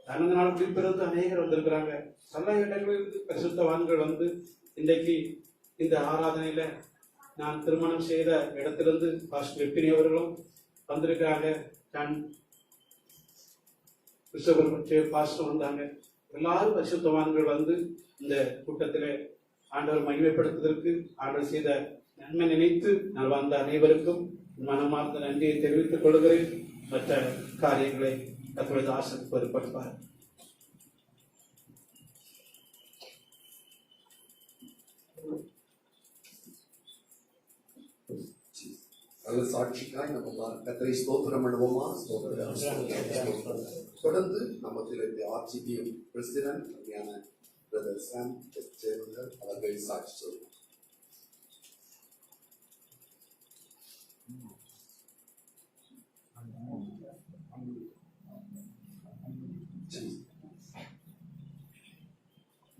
அந்த நாள் குறிப்பிருந்து அநேகர் வந்திருக்கிறாங்க. பல இடங்களிலிருந்து பரிசுத்தவான்கள் வந்து இன்றைக்கு இந்த ஆராதனையில நான் திருமணம் செய்த இடத்திலிருந்து பாஸ்டர் விப்பினி அவர்களும் வந்திருக்காங்க. பாஸ்டர் வந்தாங்க. எல்லாரும் பரிசுத்தவான்கள் வந்து இந்த கூட்டத்திலே ஆண்டவர் மகிமைப்படுத்துவதற்கு ஆண்டவர் செய்த நன்மை நினைத்து நான் வந்த அனைவருக்கும் மனமார்ந்த நன்றியை தெரிவித்துக் கொள்கிறேன். மற்ற காரியங்களை கர்த்தருடைய தாசன் பொறுப்படுப்பார். நல்ல சாட்சிக்காய் நம்ம கர்த்தரை ஸ்தோத்திரம் பண்ணுவோமா? தொடர்ந்து நமக்கு ஆர்ஜிபிஎம் பிரசிடென்ட் பிரதர் சாம் அவர்கள் சாட்சி சொல்லுவார்.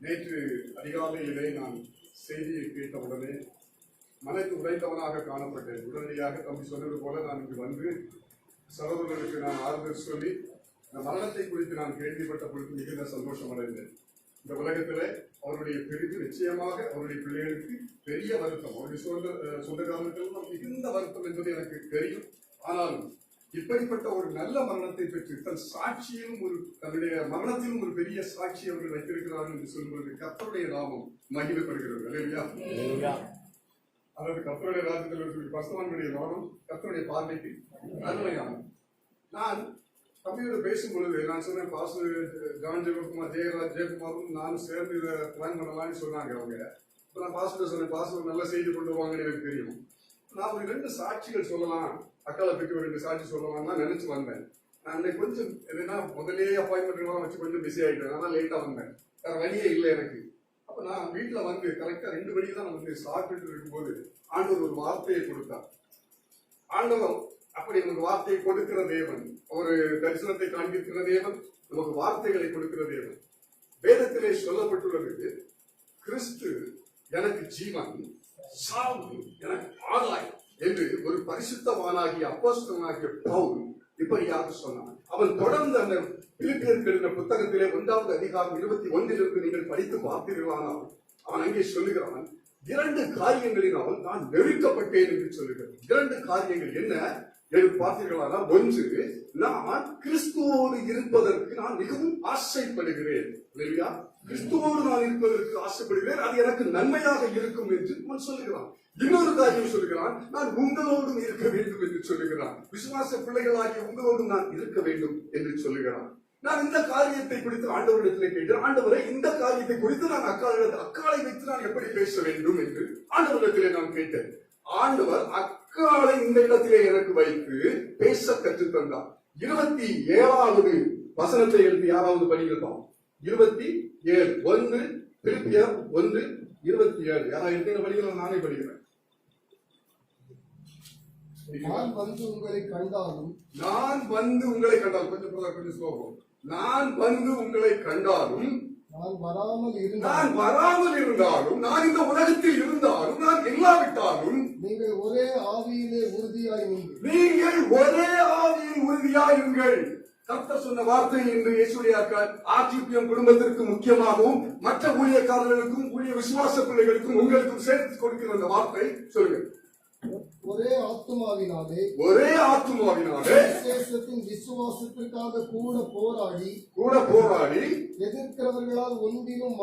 நேற்று அதிகாலையிலே நான் செய்தியை கேட்டவுடனே மனது உடைந்தவனாக காணப்பட்டேன். உடனடியாக தம்பி சொன்னது போல நான் இங்கு வந்து சகோதரர்களுக்கு நான் ஆறுதல் சொல்லி இந்த மரணத்தை குறித்து நான் கேள்விப்பட்ட பொழுது மிகுந்த சந்தோஷம் அடைந்தேன். இந்த உலகத்தில் அவருடைய பிரிவு நிச்சயமாக அவருடைய பிள்ளைகளுக்கு பெரிய வருத்தம், அவருடைய சொந்தக்காரர்களுக்கு மிகுந்த வருத்தம் என்பது எனக்கு தெரியும். ஆனாலும் இப்படிப்பட்ட ஒரு நல்ல மரணத்தை பெற்று தன் சாட்சியிலும் தன்னுடைய மரணத்திலும் ஒரு பெரிய சாட்சி அவர்கள் வைத்திருக்கிறார்கள் என்று சொல்வது கர்த்தருடைய நாமம் மகிமைப்படுகிறது. இல்லையா? அதாவது கர்த்தருடைய ராஜ்யத்தில் பசுவானுடைய நாமம் கர்த்தருடைய பார்வைக்கு அருமையானது. நான் தம்பியோட பேசும்பொழுது நான் சொன்னேன், பாசு ஜான் ஜெயக்குமார் ஜெயக்குமாரும் நானும் சேர்ந்து இதை பிளான் பண்ணலாம்னு சொன்னாங்க அவங்க. இப்போ நான் பாசுகிட்ட சொன்னேன், பாசு ஒரு நல்ல செய்தி கொண்டு வாங்கன்னு எனக்கு தெரியும். நான் ஒரு 2 சாட்சிகள் சொல்லலாம், அக்காலை பற்றி ஒரு 2 சாட்சி சொல்லலாம் தான் நினைச்சு வந்தேன். நான் அன்னைக்கு கொஞ்சம் என்னன்னா முதலே அப்பாயின்மெண்ட் வச்சு கொஞ்சம் பிஸி ஆகிட்டேன். ஆனால் லேட்டாக வந்தேன், வேற வழியே இல்லை எனக்கு. அப்போ நான் வீட்டில் வந்து கரெக்டாக 2 மணிக்கு தான் நான் வந்து சாப்பிட்டு இருக்கும்போது ஆண்டவர் ஒரு வார்த்தையை கொடுத்தார். ஆண்டவர் அப்படி நமக்கு வார்த்தையை கொடுக்கிற தேவன், ஒரு தரிசனத்தை காண்பிக்கிற தேவன், நமக்கு வார்த்தைகளை கொடுக்கிற தேவன். வேதத்திலே சொல்லப்பட்டுள்ளது, கிறிஸ்து எனக்கு ஜீவன், சாவு எனக்கு ஆதாயம் என்று ஒரு பரிசுத்தவானாகிய அப்போஸ்தலனாகிய பவுல் இப்படியாக சொன்னான். அவன் தொடர்ந்து அந்த பிலிப்பியருக்கு எழுதின புத்தகத்திலே 1வது அதிகாரம் 21 நீங்கள் படித்து பார்த்தீர்களானால் அவன் அங்கே சொல்லுகிறான், 2 காரியங்களினால் நான் நெருக்கப்பட்டேன் என்று சொல்லுகிறேன். 2 காரியங்கள் என்ன என்று பார்த்தீர்களானால், ஒன்று, நான் கிறிஸ்துவோடு இருப்பதற்கு நான் மிகவும் ஆசைப்படுகிறேன். இல்லையா? கிறிஸ்துவோடு நான் இருப்பதற்கு ஆசைப்படுகிறேன், அது எனக்கு நன்மையாக இருக்கும் என்று அவன் சொல்லுகிறான். இன்னொரு காரியம் சொல்லுகிறான், நான் உங்களோடும் இருக்க வேண்டும் என்று சொல்லுகிறான். விசுவாச பிள்ளைகளாகிய உங்களோடும் நான் இருக்க வேண்டும் என்று சொல்லுகிறான். நான் இந்த காரியத்தை குறித்து ஆண்டவரிடத்தில் கேட்டேன், ஆண்டவரை இந்த காரியத்தை குறித்து நான் அக்காலை வைத்து நான் எப்படி பேச வேண்டும் என்று ஆண்டவரிடத்திலே நான் கேட்டேன். ஆண்டவர் அக்காலை இந்த இடத்திலே எனக்கு வைத்து பேச கற்றுத் தந்தார். 27வது வசனத்தை எழுதி 6வது படிக்கலாம். 27 1 பிலிப்பியர் 1:27. யாராவது எத்தனை படிக்கலாம்? நானே படிக்கிறேன். நான் வந்து உங்களை கண்டாலும் கொஞ்சம் ஸ்லோகம். நான் வந்து உங்களை கண்டாலும், நான் வராமல் இருந்தாலும், நான் இந்த உலகத்தில் இருந்தாலும், நான் இல்லாவிட்டாலும், நீங்கள் ஒரே ஆவியிலே உறுதியாய் உறுதியாயிருங்கள். கர்த்தர் சொன்ன வார்த்தை என்று இயேசுடைய ஆர்ஜிபிஎம் குடும்பத்திற்கு முக்கியமாகவும் மற்ற ஊழியக்காரர்களுக்கும் ஊழிய விசுவாச பிள்ளைகளுக்கும் உங்களுக்கும் சேர்த்து கொடுக்கிற அந்த வார்த்தை சொல்லுங்க. ஒரே ஆத்துமாவினாலே விசேஷத்தின் விசுவாசத்திற்காக கூட போராடி எதிர்க்கிறவர்களால் ஒன்றிலும்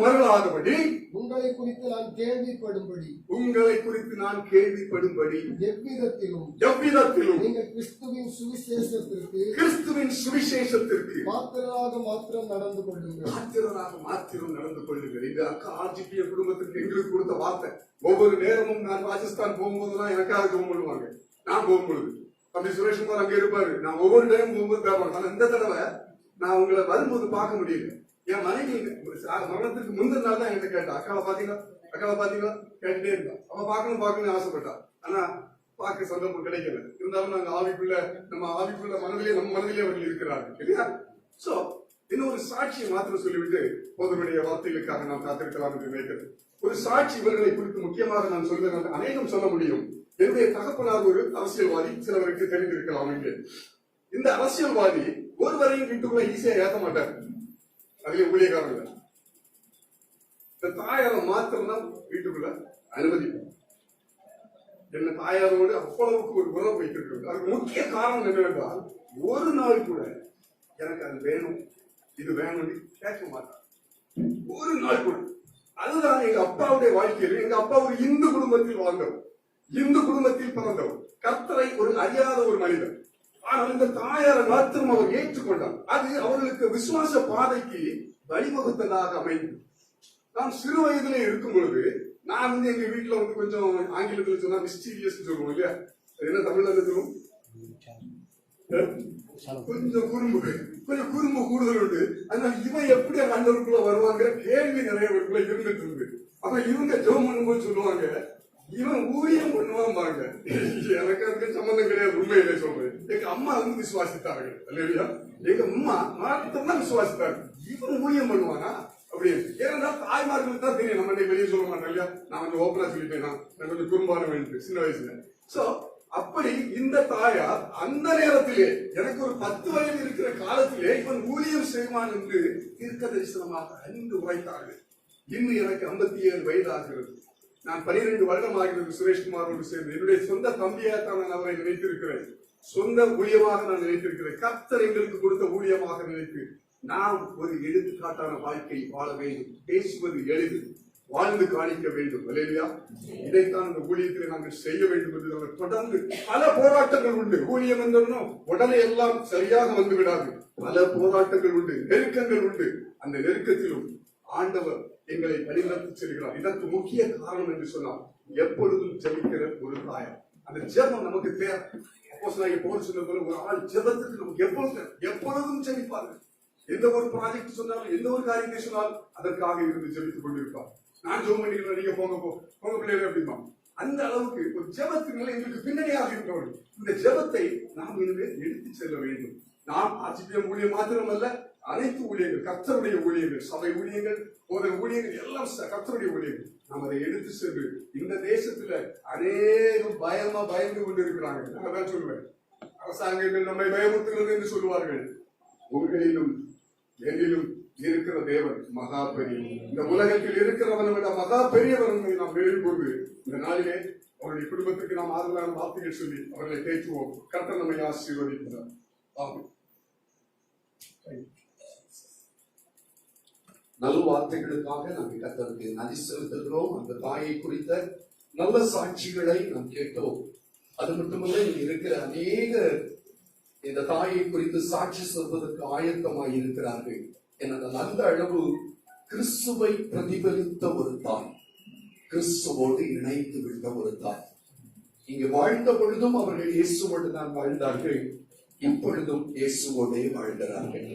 மருளாதபடி உங்களை குறித்து நான் கேள்விப்படும்படி எவ்விதத்திலும் நீங்கள் கிறிஸ்துவின் சுவிசேஷத்திற்கு பாத்திரராக மாத்திரம் நடந்து கொள்ளுங்கள். இது அக்கா ஆர்ஜிபிஎம் குடும்பத்திற்கு எங்களுக்கு கொடுத்த வார்த்தை. ஒவ்வொரு நேரமும் நான் ராஜஸ்தான் போகும்போதுதான் எனக்காக ஜெபம் பண்ணுவாங்க. நான் போகும்பொழுது தம்பி சுரேஷ்குமார் அங்கே இருப்பாரு. நான் ஒவ்வொரு டைம் போகும்போது பேசுவாங்க. ஆனா இந்த தடவை நான் உங்களை வரும்போது பார்க்க முடியல. என் மனைவி மரணத்திற்கு முந்தின நாள் தான் என்கிட்ட கேட்டா, அக்காவை பாத்தீங்களா கேட்டுட்டே இருந்தா. அவ பார்க்கணும்னு ஆசைப்பட்டா. ஆனா பார்க்க சந்தர்ப்பம் கிடைக்கல. இருந்தாலும் நாங்க நம்ம ஆவிக்குள்ள நம்ம மனதிலே அவர்கள் இருக்கிறார்கள் இல்லையா? சோ இன்னொரு சாட்சியை மாத்திரம் சொல்லிவிட்டு பொதுவுடைய வார்த்தைகளுக்காக நாம் காத்திருக்கலாம் என்று நினைக்கிறேன். ஒரு சாட்சி இவர்களை குறித்து முக்கியமாக நான் சொல்கிறேன். அநேகம் சொல்ல முடியும். என்னுடைய தகப்பனார் ஒரு அரசியல்வாதி, சிலவருக்கு தெரிந்திருக்கலாம் என்று. இந்த அரசியல்வாதி ஒருவரையும் வீட்டுக்குள்ள ஈஸியா ஏத்த மாட்டார். அதுல ஊழியக்காரங்க இந்த தாயாரை மாத்திரம்தான் வீட்டுக்குள்ள அனுமதிப்பார். என்ன தாயாரோடு அவ்வளவுக்கு ஒரு உறவு வைத்திருக்கிறது. அதுக்கு முக்கிய காரணம் என்னவென்றால் ஒரு நாள் கூட எனக்கு அது வேணும் இது வேணும்னு கேட்க மாட்டார். ஒரு நாள் கூட. அதுதான் எங்க அப்பாவுடைய வாழ்க்கையில். எங்க அப்பா ஒரு இந்து குடும்பத்தில் வாழ்ந்தவர், இந்து குடும்பத்தில் பிறந்தவர், கர்த்தரை ஒரு அறியாத ஒரு மனிதர். ஆனால் இந்த தாயாரை மாத்திரம் அவர் ஏற்றுக்கொண்டார். அது அவர்களுக்கு விசுவாச பாதைக்கு வழிவகுத்ததாக அமைந்தது. நான் சிறு வயதிலே இருக்கும் பொழுது நான் எங்க வீட்டுல கொஞ்சம் ஆங்கிலத்தில் சொன்னா மிஸ்டீரியஸ் சொல்லுவோம் இல்லையா, என்ன தமிழ்ல சொல்லுவோம், கொஞ்சம் குறும்பு கூடுதல் உண்டு. அதனால இவன் எப்படி ஆண்டவருக்குள்ள வருவாங்கிற கேள்வி நிறைய பேருக்குள்ள இருந்துட்டு இருந்து. அப்ப இவங்க ஜெபம் பண்ணும்போது சொல்லுவாங்க இவன் ஊழியம் பண்ணுவாங்க. எனக்கு அதுக்கு சம்பந்தம் கிடையாது, உண்மையிலே சொல்றேன். எங்க அம்மா விசுவாசித்தார்கள் இல்லையா, எங்க அம்மா மாத்திரம் விசுவாசித்தார்கள். இவன் ஊழியம் பண்ணுவானா அப்படின்னு. ஏன்னா தாய்மார்களுக்கு தான் தெரியும். நம்ம வெளியே சொல்ல மாட்டோம் இல்லையா. நான் கொஞ்சம் ஓப்பனா சொல்லிட்டேன், நான் கொஞ்சம் குறும்பான வேண்டு சின்ன வயசுல. சோ அப்படி இந்த தாயார் அந்த நேரத்திலே எனக்கு ஒரு 10 வயது இருக்கிற காலத்திலே இவன் ஊழியம் செய்வான் என்று தீர்க்க தரிசனமாக அறிந்து உரைத்தார்கள். இன்னும் எனக்கு 57 வயது ஆகிறது. நான் 12 வருடம் ஆகிறது சுரேஷ்குமாரோடு சேர்ந்து. என்னுடைய சொந்த தம்பியாகத்தான் நான் அவரை நினைத்திருக்கிறேன். சொந்த ஊழியமாக நான் நினைத்திருக்கிறேன். கர்த்தர் எங்களுக்கு கொடுத்த ஊழியமாக நினைத்து நாம் ஒரு எடுத்துக்காட்டான வாழ்க்கை வாழ வேண்டும். பேசுவது எளிது, வாழ்ந்து காணிக்க வேண்டும். அல்லேலூயா. இதைத்தான் இந்த ஊழியத்தில் நாங்கள் செய்ய வேண்டும் என்று நாங்கள் தொடர்ந்து பல போராட்டங்கள் உண்டு. ஊழியம் என்றும் உடனே எல்லாம் சரியாக வந்து விடாது. பல போராட்டங்கள் உண்டு, நெருக்கங்கள் உண்டு. அந்த நெருக்கத்திலும் ஆண்டவர் எங்களை வழிநடத்தி செல்கிறார். இதற்கு முக்கிய காரணம் என்று சொன்னால் எப்பொழுதும் ஜெபிக்கிற ஒரு தாயார். அந்த ஜெபம் நமக்கு தேவை. அப்போஸ்தலனாகிய பவுல் சொன்ன போல ஒரு ஆள் ஜெபத்துக்கு நமக்கு எப்பொழுதும் ஜெபிப்பார்கள். எந்த ஒரு ப்ராஜெக்ட் சொன்னாலும் எந்த ஒரு காரியத்தை சொன்னாலும் அதற்காக இருந்து ஜெபித்துக் கொண்டிருப்பார். நான் ஜெபம் பண்ணிக்கிறேன், நீங்க போங்க பிள்ளைகள் அப்படிமா. அந்த அளவுக்கு ஒரு ஜெபத்தின் நிலை எங்களுக்கு பின்னணியாக இருக்கிறவர்கள். இந்த ஜெபத்தை நாம் இனிமேல் எடுத்து செல்ல வேண்டும். நாம் ஆட்சியம் ஊழியம் மாத்திரமல்ல, அனைத்து ஊழியர்கள், கர்த்தருடைய ஊழியர்கள், சபை ஊழியர்கள், போதக ஊழியர்கள் எல்லாம் கர்த்தருடைய ஊழியர்கள். நாம் அதை எடுத்து சென்று இந்த தேசத்துல அநேகம் பயந்து கொண்டு இருக்கிறாங்க. நான் தான் சொல்லுவேன், அரசாங்கங்கள் நம்மை பயமுறுத்துகிறது என்று சொல்லுவார்கள். உங்களிலும் என்னிலும் இருக்கிற தேவன் மகா பெரியவர். இந்த உலகத்தில் இருக்கிறவனை விட மகா பெரியவர் என்பதை நாம் வெளிக்கொண்டு இந்த நாளிலே அவருடைய குடும்பத்துக்கு நாம் ஆதரவான வார்த்தைகள் சொல்லி அவர்களை தேற்றுவோம். கர்த்தர் நம்மை ஆசீர்வதிக்கிறார். ஆமென். நல்ல வார்த்தைகளுக்காக நாம் கர்த்தருக்கு நன்றி செலுத்துகிறோம். அந்த தாயை குறித்த நல்ல சாட்சிகளை நாம் கேட்டோம். அது மட்டுமல்ல, இங்க இருக்கிற அநேக இந்த தாயை குறித்து சாட்சி சொல்வதற்கு ஆயத்தமாய் இருக்கிறார்கள். என்னால் அந்த அளவு கிறிஸ்துவை பிரதிபலித்த ஒரு தாய், கிறிஸ்துவோடு இணைந்து விட்ட ஒரு தாய். இங்கு வாழ்ந்த பொழுதும் அவர்கள் இயேசுவோடு தான் வாழ்ந்தார்கள், இப்பொழுதும் இயேசுவோடே வாழ்கிறார்கள்.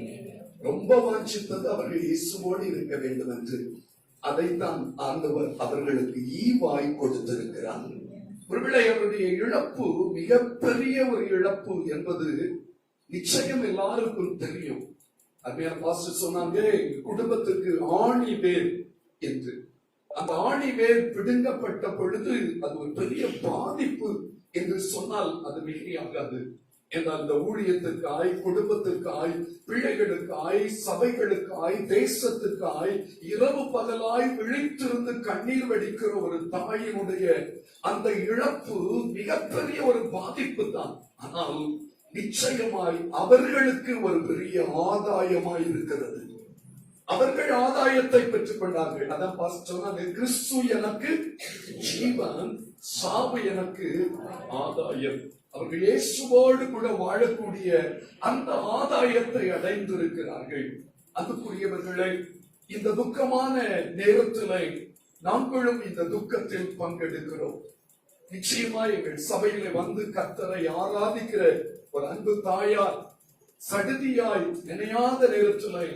ரொம்ப வாஞ்சித்தது அவர்கள் இயேசுவோடு இருக்க வேண்டும் என்று. அதைத்தான் ஆண்டவர் அவர்களுக்கு ஈவாய் கொடுத்திருக்கிறார். ஒருவேளை அவருடைய இழப்பு மிகப்பெரிய ஒரு இழப்பு என்பது நிச்சயம் எல்லாருக்கும் தெரியும். அருமையான பாஸ்டர் சொன்னாங்க, குடும்பத்துக்கு ஆணி வேர் என்று. அந்த ஆணி வேர் பிடுங்கப்பட்ட பொழுது அது ஒரு பெரிய பாதிப்பு என்று சொன்னால் அது மிகையாகாது. என்றால் இந்த ஊழியத்திற்காய், குடும்பத்திற்காய், பிள்ளைகளுக்காய், சபைகளுக்காய், தேசத்துக்காய் இரவு பகலாய் விழித்திருந்து கண்ணீர் வடிக்கிற ஒரு தாயினுடைய அந்த இழப்பு மிகப்பெரிய ஒரு பாதிப்பு தான். ஆனால் நிச்சயமாய் அவர்களுக்கு ஒரு பெரிய ஆதாயமாய் இருக்கிறது. அவர்கள் ஆதாயத்தை பெற்றுக் கொண்டார்கள். அதான் சொன்னாங்க, கிறிஸ்து எனக்கு ஜீவன், சாவு எனக்கு ஆதாயம். அவர்கள் இயேசுவோடு கூட வாழக்கூடிய அந்த ஆதாயத்தை அடைந்திருக்கிறார்கள். அதுக்குரியவர்களை இந்த துக்கமான நேரத்திலே நாங்களும் இந்த துக்கத்தில் பங்கெடுக்கிறோம். நிச்சயமா எங்கள் சபையில வந்து கர்த்தரை ஆராதிக்கிற ஒரு அன்பு தாயார் சடுதியாய் நினையாத நேரத்திலே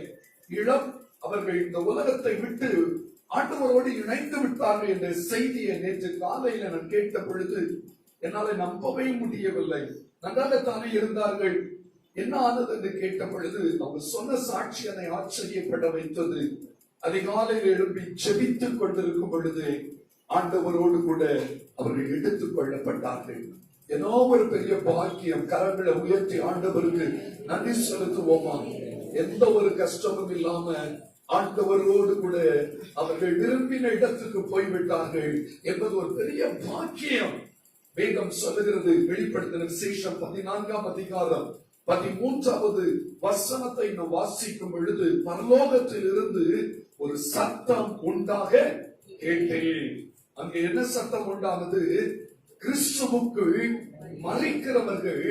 அவர்கள் இந்த உலகத்தை விட்டு ஆண்டவரோடு இணைந்து விட்டார்கள் என்ற செய்தியை நேற்று காலையில நான் கேட்ட பொழுது என்னால நம்பவே முடியவில்லை. நன்றாகத்தானே இருந்தார்கள், என்ன ஆனது என்று கேட்ட பொழுது அவர் சொன்ன சாட்சி என்னை ஆச்சரியப்பட வைத்தது. அதிகாலையில் எழுப்பி செபித்துக் கொண்டிருக்கும் பொழுது ஆண்டவரோடு கூட அவர்கள் எடுத்துக் கொள்ளப்பட்டார்கள். ஏதோ ஒரு பெரிய பாக்கியம். கரங்களை உயர்த்தி ஆண்டவருக்கு நன்றி செலுத்துவோமா? எந்த ஒரு கஷ்டமும் இல்லாம ஆண்டவரோடு கூட அவர்கள் விரும்பின இடத்துக்கு போய்விட்டார்கள் என்பது ஒரு பெரிய பாக்கியம். வேதம் சொல்லுகிறது, வெளிப்படுத்தின விசேஷம் 14ஆம் அதிகாரம் 13வது வசனத்தை நாம் வாசிக்கும் பொழுது, பரலோகத்தில் இருந்து ஒரு சத்தம் உண்டாக கேட்டேன். அங்கே என்ன சத்தம் உண்டானது? கிறிஸ்துவுக்குள் மரிக்கிறவர்கள்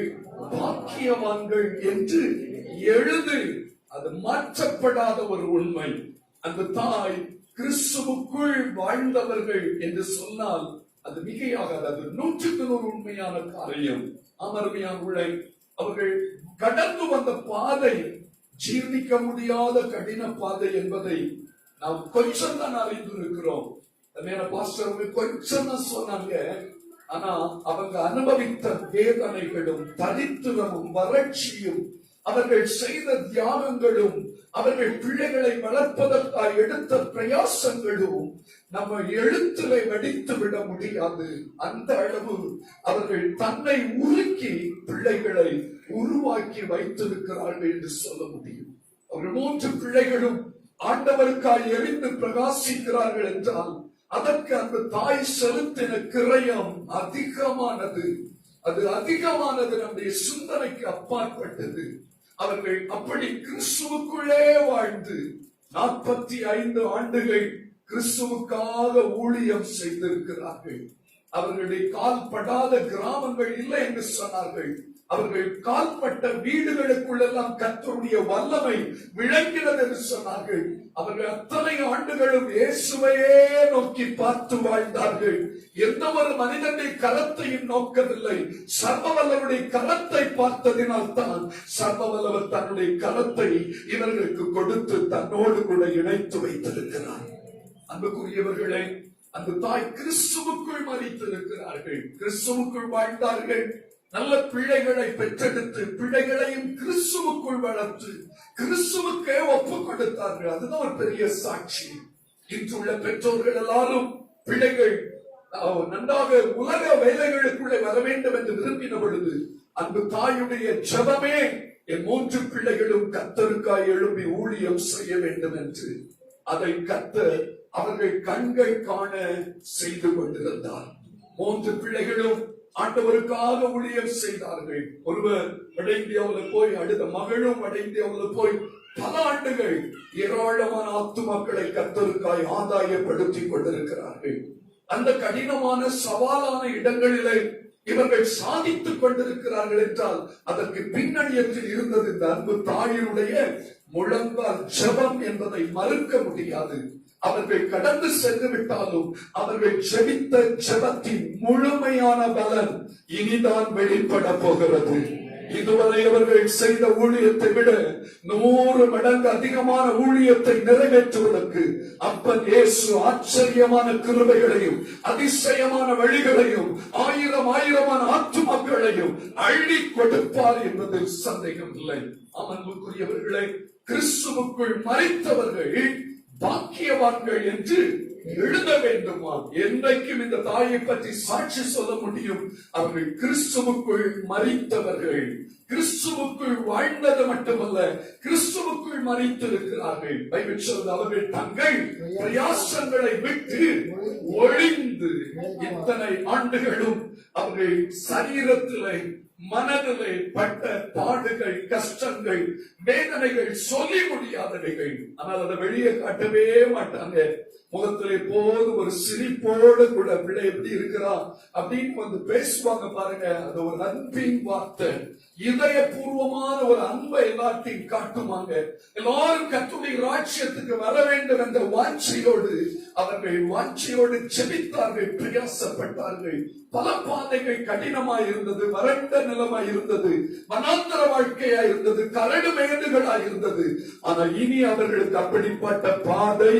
பாக்கியவான்கள் என்று எழுது. அது மாற்றப்படாத ஒரு உண்மை. அந்த தாய் கிறிஸ்துவுக்குள் வாழ்ந்தவர்கள் என்று சொன்னால் அது மிகையாகாது. அது 100% உண்மையான காரியம். அமர்மையான உழை அவர்கள் கடந்து வந்த பாதை ஜீர்ணிக்க முடியாத கடின பாதை என்பதை நாம் கொஞ்சம் தான் அறிந்திருக்கிறோம். பாஸ்டர் கொஞ்சம் தான் சொன்னாங்க. ஆனா அவங்க அனுபவித்த வேதனைகளும் தரித்திரமும் வறட்சியும், அவர்கள் செய்த தியாகங்களும், அவர்கள் பிள்ளைகளை வளர்ப்பதற்காக எடுத்த பிரயாசங்களும் நம்ம எழுத்திலே வடித்து விட முடியாது. அந்த அளவு அவர்கள் தன்னை உருக்கி பிள்ளைகளை உருவாக்கி வைத்திருக்கிறார்கள் என்று சொல்ல முடியும். அவர்கள் 3 பிள்ளைகளும் ஆண்டவருக்காய் எரிந்து பிரகாசிக்கிறார்கள் என்றால் அதற்கு அந்த தாய் செலுத்தின கிரயம் அதிகமானது. அது அதிகமானது, நம்முடைய சிந்தனைக்கு அப்பாற்பட்டது. அவர்கள் அப்படி கிறிஸ்துவுக்குள்ளே வாழ்ந்து 45 ஆண்டுகள் கிறிஸ்துவுக்காக ஊழியம் செய்திருக்கிறார்கள். அவர்களுடைய கால் படாத கிராமங்கள் இல்லை என்று சொன்னார்கள். அவர்கள் கால்பட்ட வீடுகளுக்குள்ளெல்லாம் கர்த்தருடைய வல்லமை விளங்கினது என்று சொன்னார்கள். அவர்கள் அத்தனை ஆண்டுகளும் இயேசுவையே நோக்கி பார்த்து வாழ்ந்தார்கள். எந்த ஒரு மனிதனுடைய கரத்தையும் நோக்கவில்லை. சர்வவல்லவருடைய கரத்தை பார்த்ததினால் தான் சர்வவல்லவர் தன்னுடைய கரத்தை இவர்களுக்கு கொடுத்து தன்னோடு கூட இணைத்து வைத்திருக்கிறார். அன்புக்குரியவர்களே, அந்த தாய் கிறிஸ்துவுக்குள் மரித்திருக்கிறார்கள். கிறிஸ்துவுக்குள் வாழ்ந்தார்கள். நல்ல பிள்ளைகளை பெற்றெடுத்து பிள்ளைகளையும் கிறிஸ்துவுக்குள் வளர்த்து கிறிஸ்துவுக்கே ஒப்பு கொடுத்தார்கள். அதுதான் ஒரு பெரிய சாட்சி. இன்றுள்ள பெற்றோர்கள் எல்லாரும் பிள்ளைகள் நன்றாக உலக வேலைகளுக்குள்ளே வர வேண்டும் என்று விரும்பின பொழுது அந்த தாயுடைய ஜெபமே, என் 3 பிள்ளைகளும் கர்த்தருக்காய் எழும்பி ஊழியம் செய்ய வேண்டும் என்று. அதை கர்த்தர் அவர்கள் கண்கள் காண செய்து கொண்டிருந்தார். 3 பிள்ளைகளும் ஆண்டவருக்காக ஊழியம் செய்தார்கள். ஒருவர் வட இந்தியாவில் போய், அடுத்த மகளும் வட இந்தியாவில் போய் பல ஆண்டுகள் ஏராளமான ஆத்துமாக்களை கர்த்தருக்காய் ஆதாயப்படுத்திக் கொண்டிருக்கிறார்கள். அந்த கடினமான சவாலான இடங்களிலே இவர்கள் சாதித்துக் கொண்டிருக்கிறார்கள் என்றால் அதற்கு பின்னணியத்தில் இருந்தது இந்த அன்பு தாயினுடைய முழங்கால் ஜெபம் என்பதை மறுக்க முடியாது. அவர்கள் கடந்து சென்று விட்டாலும் அவர்கள் ஜெபித்த ஜெபத்தின் முழுமையான பலன் இனிதான் வெளிப்பட போகிறது. இதுவரை அவர்கள் செய்த ஊழியத்தை விட 100 மடங்கு அதிகமான ஊழியத்தை நிறைவேற்றுவதற்கு அப்பன் இயேசு ஆச்சரியமான கிருபைகளையும் அதிசயமான வழிகளையும் ஆயிரமான ஆத்துமாக்களையும் அள்ளி கொடுப்பார் என்பதில் சந்தேகம் இல்லை. அன்புக்குரியவர்களே, கிறிஸ்துவுக்குள் மரித்தவர்கள் பாக்கியவான்கள் என்று எழுத வேண்டுமா? என்றைக்கும் இந்த தாயை பற்றி சாட்சி சொல்ல முடியும். அவர்கள் கிறிஸ்துவுக்குள் மரித்தவர்கள், கிறிஸ்துவுக்குள் வாழ்ந்தது மட்டுமல்ல, கிறிஸ்துவுக்குள் மரித்திருக்கிறார்கள். பைபிள் சொல்வது, அவர்கள் தங்கள் பிரயாசங்களை விட்டு ஒழிந்து இத்தனை ஆண்டுகளும் அவர்கள் சரீரத்திலே மனதிலே பட்ட பாடுகள், கஷ்டங்கள், வேதனைகள் சொல்லி முடியாதவைகள். ஆனால் அதை வெளியே காட்டவே மாட்டாங்க. முகத்திலே போது ஒரு சிரிப்போடு கூட பிள்ளை எப்படி இருக்கிறா அப்படின்னு வந்து பேசுவாங்க பாருங்க. அது ஒரு அன்பின் வார்த்தை, இதயபூர்வமான ஒரு அன்பை எல்லாத்தையும் காட்டுவாங்க. எல்லாரும் கர்த்தருடைய ராஜ்யத்துக்கு வர வேண்டும் என்ற வாஞ்சையோடு அவர்கள் வாஞ்சையோடு ஜெபித்தார்கள், பிரயாசப்பட்டார்கள். பல பாதைகள் கடினமாய் இருந்தது, வறண்ட நிலமாய் இருந்தது, வனாந்தர வாழ்க்கையா இருந்தது, கரடு மேடுகளா இருந்தது. ஆனால் இனி அவர்களுக்கு அப்படிப்பட்ட பாதை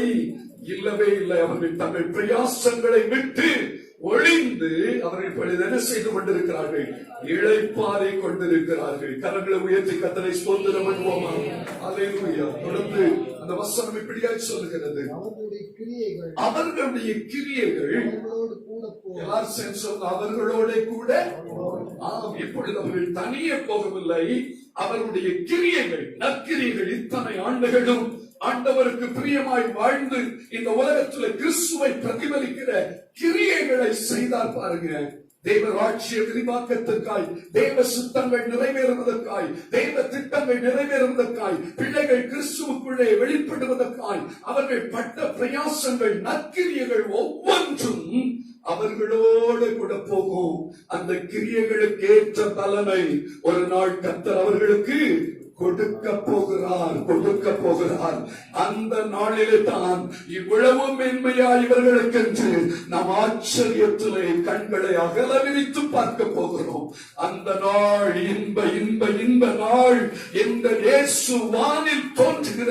இல்லவே இல்லை. அவர்கள் தங்கள் பிரயாசங்களை விட்டு ஒளிந்து அவர்கள் என்ன செய்து கொண்டிருக்கிறார்கள்? இளைப்பாறை கொண்டிருக்கிறார்கள். கரங்களை உயர்த்தி கர்த்தரை ஸ்தோத்திரம் பண்ணுவோமா? அல்லேலூயா. தொடர்ந்து அந்த வசனம் இப்படியாய் சொல்லுகிறது, அவர்களுடைய கிரியைகள் எல்லாரும் சேர்ந்து சொல்லுங்க, அவர்களோட கூட. ஆம், இப்பொழுது அவர்கள் தனியே போகவில்லை. அவருடைய கிரியைகள், நற்கிரியைகள், இத்தனை ஆண்டுகளும் ஆண்டவருக்கு பிரியமாய் வாழ்ந்து இந்த உலகத்துல கிறிஸ்துவை பிரதிபலிக்கிற கிரியைகளை செய்தார் பாருங்க. தேவ ராட்சிய விரிவாக்கத்திற்காய், தேவ சித்தங்கள் நிறைவேறுவதற்காய், தேவ திட்டங்கள் நிறைவேறுவதற்காய், பிள்ளைகள் கிறிஸ்துவுக்குள்ளே வெளிப்படுவதற்காய் அவர்கள் பட்ட பிரயாசங்கள், நற்கிரியைகள் ஒவ்வொன்றும் அவர்களோடு கூட போகும். அந்த கிரியைகளுக்கு ஏற்ற பலனை ஒரு நாள் கர்த்தர் அவர்களுக்கு கொடுக்க போகிறார். அந்த நாளிலே தான் இவ்வளவு மென்மையா இவர்களுக்கு என்று நாம் ஆச்சரியத்திலே கண்களை அகல விரித்து பார்க்க போகிறோம். அந்த நாள் இன்ப நாள், இந்த இயேசு வானில் தோன்றுகிற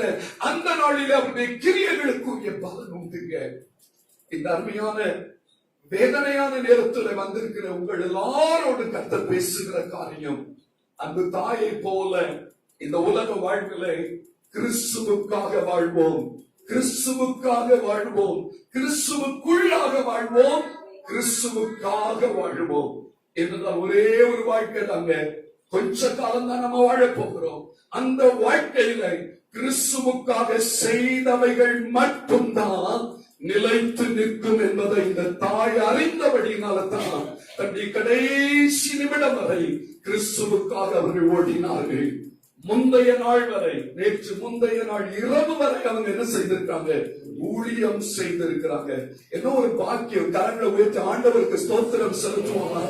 அந்த நாளிலே அவருடைய கிரியைகளுக்குரிய பலன் உண்டுங்க. இந்த அருமையான வேதனையான நேரத்தில் வந்திருக்கிற உங்கள் எல்லாரோடு கர்த்தர் பேசுகிற காரியம், அந்த தாயை போல இந்த உலக வாழ்விலே கிறிஸ்துவுக்காக வாழ்வோம், கிறிஸ்துவுக்காக வாழ்வோம், கிறிஸ்துவுக்குள்ளாக வாழ்வோம், கிறிஸ்துவுக்காக வாழ்வோம் என்றால் ஒரே ஒரு வாழ்க்கை தாங்க. கொஞ்ச காலம் தான் நம்ம வாழ போகிறோம். அந்த வாழ்க்கையில கிறிஸ்துவுக்காக செய்தவைகள் மட்டும்தான் நிலைத்து நிற்கும் என்பதை இந்த தாய் அறிந்தபடியினால தான் தன்னுடைய கடைசி நிமிடம் வரை கிறிஸ்துவுக்காக அவர்கள் ஓடினார்கள். முந்தைய நாள் வரை, நேற்று முந்தைய நாள் இரவு வரை அவங்க என்ன செய்திருக்காங்க? ஊழியம் செய்திருக்கிறாங்க. என்ன ஒரு பாக்கியம்! கரங்களை உயர்த்தி ஆண்டவருக்கு ஸ்தோத்திரம் செலுத்துவோமா?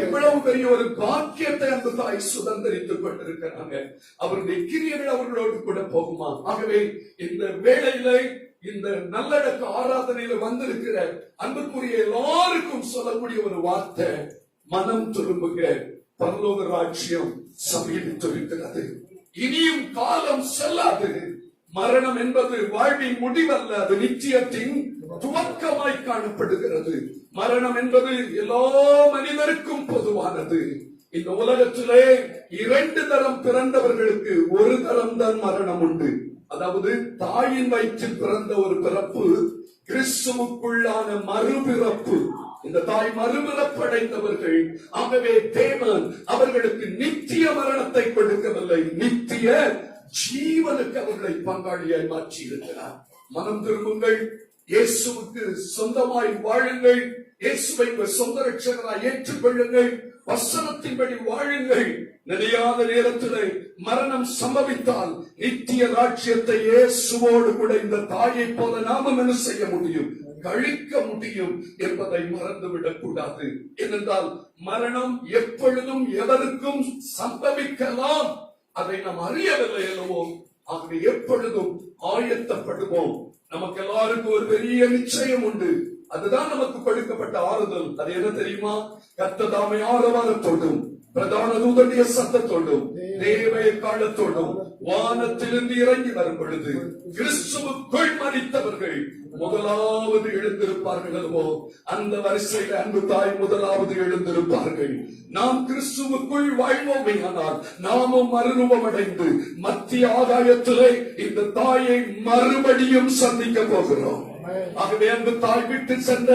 எவ்வளவு பெரிய ஒரு பாக்கியத்தை அந்த தாய் சுதந்திரித்துக் கொண்டிருக்கிறாங்க. அவருடைய கிரியைகள் அவர்களோடு கூட போகுமா? ஆகவே இந்த வேளையில, இந்த நல்லடக்க ஆராதனையில வந்திருக்கிற அன்புக்குரிய எல்லாருக்கும் சொல்லக்கூடிய ஒரு வார்த்தை, மனம் திரும்புங்க, பரலோக ராஜ்யம் சமீபித்திருக்கிறது. இனியும் காலம் செல்லாது. மரணம் என்பது வாழ்வின் முடிவல்ல, அது நிச்சயத்தின் துவக்கமாய் காணப்படுகிறது. மரணம் என்பது எல்லா மனிதருக்கும் பொதுவானது. இந்த உலகத்திலே 2 தரம் பிறந்தவர்களுக்கு ஒரு தரம் தான் மரணம் உண்டு. அதாவது தாயின் வயிற்றில் பிறந்த ஒரு பிறப்பு, கிறிஸ்துவுக்குள்ளான மறுபிறப்பு. இந்த தாய் மறுபிறப்படைந்தவர்கள். ஆகவே தேவன் அவர்களுக்கு நித்திய மரணத்தை கொடுக்கவில்லை, நித்திய ஜீவனுக்கு அவர்களை பங்காளியாய் மாற்றி இருக்கிறார். மனம் திரும்புங்கள், இயேசுவுக்கு சொந்தமாய் வாழுங்கள், இயேசுவை சொந்த ரட்சகராய் ஏற்றுக்கொள்ளுங்கள், வசனத்தின்படி வாழுங்கள். நினையாத நேரத்திலே மரணம் சம்பவித்தால் நித்திய ராஜ்யத்தை இயேசுவோடு கூட இந்த தாயை போல நாமும் என்ன செய்ய முடியும்? கழிக்க முடியும் என்பதை மறந்துவிடக் கூடாது. ஏனென்றால் மரணம் எப்பொழுதும் எவருக்கும் சம்பவிக்கலாம், அதை நாம் அறியவில்லை அல்லவோ. ஆகவே எப்பொழுதும் ஆயத்தப்படுவோம். நமக்கு எல்லாருக்கும் ஒரு பெரிய நிச்சயம் உண்டு. அதுதான் நமக்கு கொடுக்கப்பட்ட ஆறுதல். அது என்ன தெரியுமா? கர்த்தர் தாமே ஆரவாரத்தோடும் பிரதான தூதனுடைய சத்தத்தோடும் தேவ காலத்தோடும் வானத்திலிருந்து இறங்கி வரும் பொழுது கிறிஸ்துவுக்குள் மரித்தவர்கள் முதலாவது எழுந்திருப்பார்கள் அல்லவோ. அந்த வரிசையில் அன்பு தாய் முதலாவது எழுந்திருப்பார்கள். நாம் கிறிஸ்துவுக்குள் வாழ்வோமே, ஆனால் நாமும் மறுரூபம் அடைந்து மத்திய ஆகாயத்திலே இந்த தாயை மறுபடியும் சந்திக்க போகிறோம். ஆகவே அன்பு தாய் விட்டு சென்ற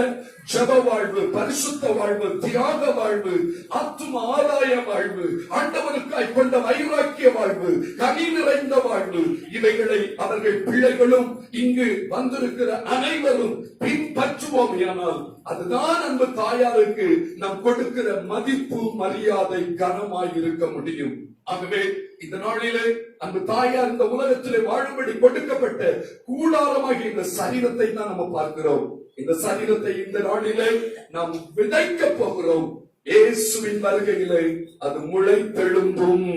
ஜப வாழ்வு, பரிசுத்த வாழ்வு, தியாக வாழ்வு, ஆத்தும ஆதாய வாழ்வு, ஆண்டவருக்காய் கொண்ட வைராக்கிய வாழ்வு, கனி நிறைந்த வாழ்வு, இவைகளை அவர்கள் பிள்ளைகளும் இங்கு வந்திருக்கிற அனைவரும் பின்பற்றுவோம். ஆனால் அதுதான் அன்பு தாயாருக்கு நாம் கொடுக்கிற மதிப்பு, மரியாதை, கனமாய் இருக்க முடியும். ஆகவே இந்த நாளிலே அந்த தாயார் இந்த உலகத்திலே வாழும்படி கொடுக்கப்பட்ட கூடாரமாகிய இந்த சரீரத்தை தான் நம்ம பார்க்கிறோம். இந்த சரீரத்தை இந்த நாளிலே நாம் விதைக்க போகிறோம். இயேசுவின் வருகையிலே அது முளைத்தெழும்பும்,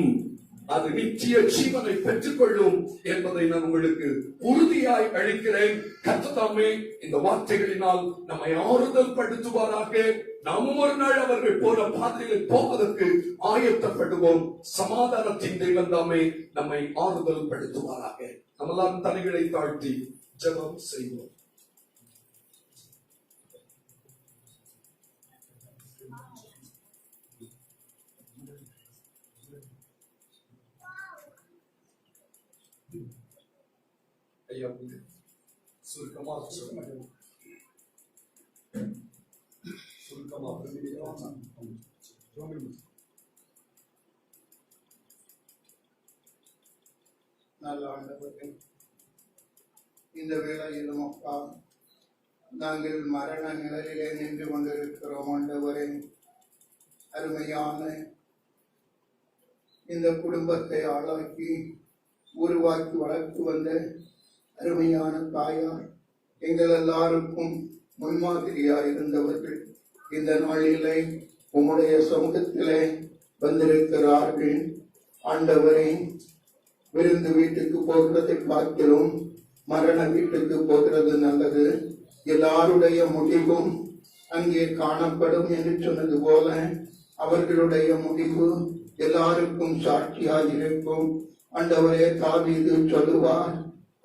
அது நித்திய ஜீவனை பெற்றுக் கொள்ளும் என்பதை நான் உங்களுக்கு உறுதியாய் அளிக்கிறேன். கர்த்தர் தாமே இந்த வார்த்தைகளினால் நம்மை ஆறுதல் படுத்துவாராக. நாமும் ஒரு நாள் அவர்கள் போற பாதையில் போவதற்கு ஆயத்தப்படுவோம். சமாதானத்தின் தெய்வம் தாமே நம்மை ஆறுதல் படுத்துவாராக. நம்மளாம் தலைகளை தாழ்த்தி ஜெபம் செய்வோம். ஐயா சுருக்கமாக சொல்லுங்க. நல்ல ஆண்டவரே, இந்த வேளையிலும் அப்பா நாங்கள் மரண நிழலிலே நின்று கொண்டிருக்கிறோம். ஆண்டவரே, அருமையான இந்த குடும்பத்தை ஆளாக்கி உருவாக்கி வளர்த்து வந்த அருமையான தாயார், எங்கள் எல்லாருக்கும் முன்மாதிரியாய் இருந்தவர்கள் இந்த நாளிலே உம்முடைய சமூகத்திலே வந்திருக்கிறார்கள். ஆண்டவரே, விருந்து வீட்டுக்கு போகிறதை பார்க்கிறோம், மரண வீட்டுக்கு போகிறது நல்லது. எல்லாருடைய முடிவும் அங்கே காணப்படும் என்று சொன்னது போல அவர்களுடைய முடிவு எல்லாருக்கும் சாட்சியாக இருக்கும். ஆண்டவரே, தாவீது சொல்லுவார்,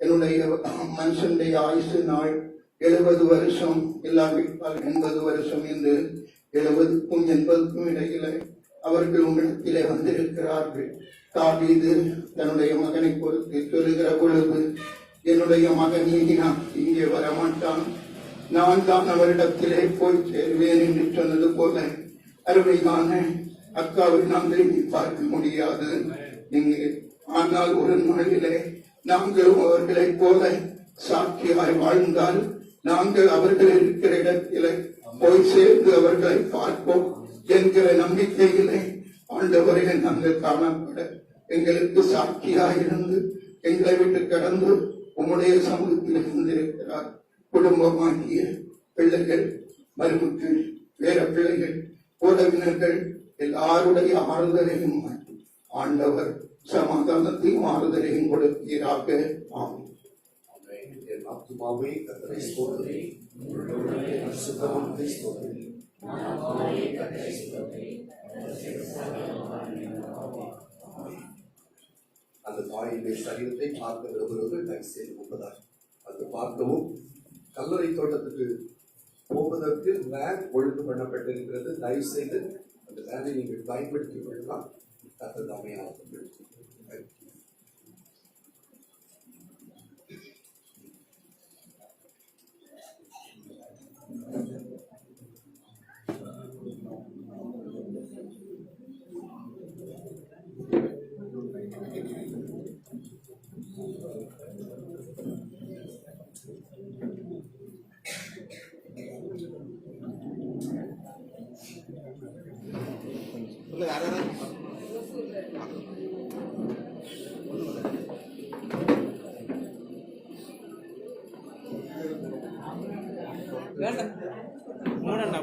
என்னுடைய மனுஷனுடைய ஆயுசு நாள் 70 வருஷம், இல்லாவிட்டால் 80 வருஷம் என்று. 70க்கும் 80க்கும் இடையில அவர்கள் உங்களிடத்திலே வந்திருக்கிறார்கள். தாவீது தன்னுடைய மகனை பொறுத்து சொல்லுகிற பொழுது, என்னுடைய மகன் இங்கே வரமாட்டான், நான் தான் அவரிடத்திலே போய் சேர்வேன் என்று சொன்னது போல அருமையான அக்காவை நாங்கள் இனி பார்க்க முடியாது இங்கே. ஆனால் ஒரு நாளிலே நாங்களும் அவர்களைப் போல சாட்சியாய் வாழ்ந்தால் நாங்கள் அவர்கள் இருக்கிற இடத்திலே போய் சேர்ந்து அவர்களை பார்ப்போம் என்கிற நம்பிக்கையிலே ஆண்டவரை நாங்கள் காணப்பட எங்களுக்கு சாட்சியாக இருந்து எங்களை விட்டு கடந்து உம்முடைய சமூகத்தில் இருந்திருக்கிறார். குடும்பமாகிய பிள்ளைகள், மருமக்கள், வேற பிள்ளைகள், உறவினர்கள் எல்லாருடைய ஆறுதலையும் ஆண்டவர் சமாதானத்தையும் ஆறுதலையும் கொடுக்கிறாக. ஆமென். என் ஆத்துமாவே கர்த்தரை ஸ்தோத்திரி, சுத்தமானதை ஸ்தோத்திரி. அந்த தாயினுடைய சரீரத்தை பார்க்க விரும்புகிறவர்கள் தயவு செய்து முன்பதாக அது பார்க்கவும். கல்லறை தோட்டத்துக்கு போவதற்கு வேன் ஒழுங்கு பண்ணப்பட்டிருக்கிறது. தயவு செய்து அந்த வேனை நீங்கள் பயன்படுத்திக் கொள்ளலாம். கர்த்தர் தாமே ஆசீர்வதிப்பார்.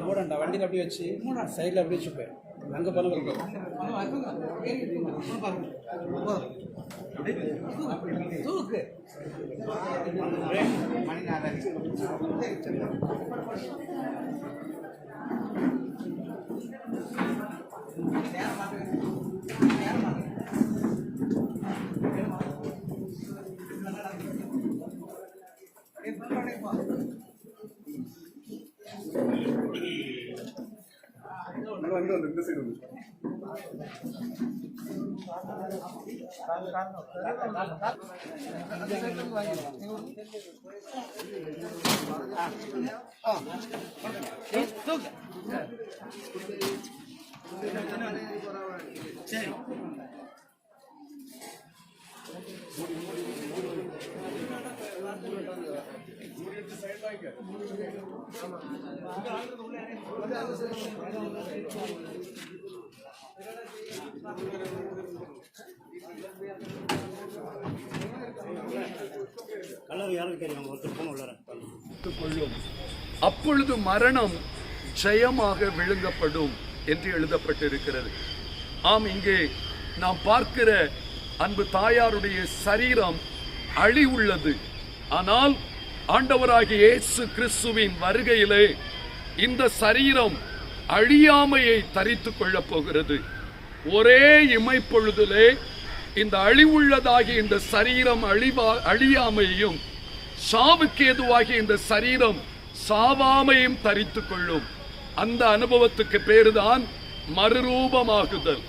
மூடண்டா வண்டியில் அப்படியே வச்சு சைடில் அப்படியே வச்சு போயிடும். அங்கே பண்ண தூக்கு இந்த சைடு வந்து சரி. அப்பொழுது மரணம் ஜெயமாக விழுங்கப்படும் என்று எழுதப்பட்டிருக்கிறது. ஆம், இங்கே நாம் பார்க்கிற அன்பு தாயாருடைய சரீரம் அழிவுள்ளது. ஆனால் ஆண்டவராகிய இயேசு கிறிஸ்துவின் வருகையிலே இந்த சரீரம் அழியாமையை தரித்துக் கொள்ளப் போகிறது. ஒரே இமைப்பொழுதிலே இந்த அழிவுள்ளதாகிய இந்த சரீரம் அழியாமையும், சாவுக்கு ஏதுவாகிய இந்த சரீரம் சாவாமையும் தரித்துக் கொள்ளும். அந்த அனுபவத்துக்கு பேருதான் மறுரூபமாகுதல்.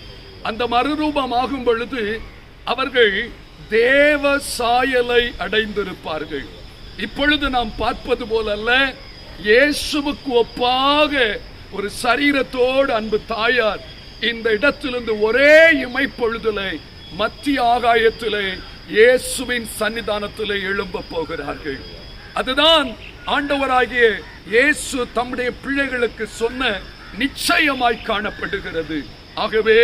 அந்த மறுரூபமாகும் பொழுது அவர்கள் தேவ சாயலை அடைந்திருப்பார்கள். இப்பொழுது நாம் பார்ப்பது போலல்ல, இயேசுவுக்கு ஒப்பாக ஒரு சரீரத்தோடு அன்பு தாயார் இந்த இடத்திலிருந்து ஒரே இமைப்பொழுதிலே மத்திய ஆகாயத்திலே இயேசுவின் சன்னிதானத்திலே எழும்ப போகிறார்கள். அதுதான் ஆண்டவராகிய இயேசு தம்முடைய பிள்ளைகளுக்கு சொன்ன நிச்சயமாய் காணப்படுகிறது. ஆகவே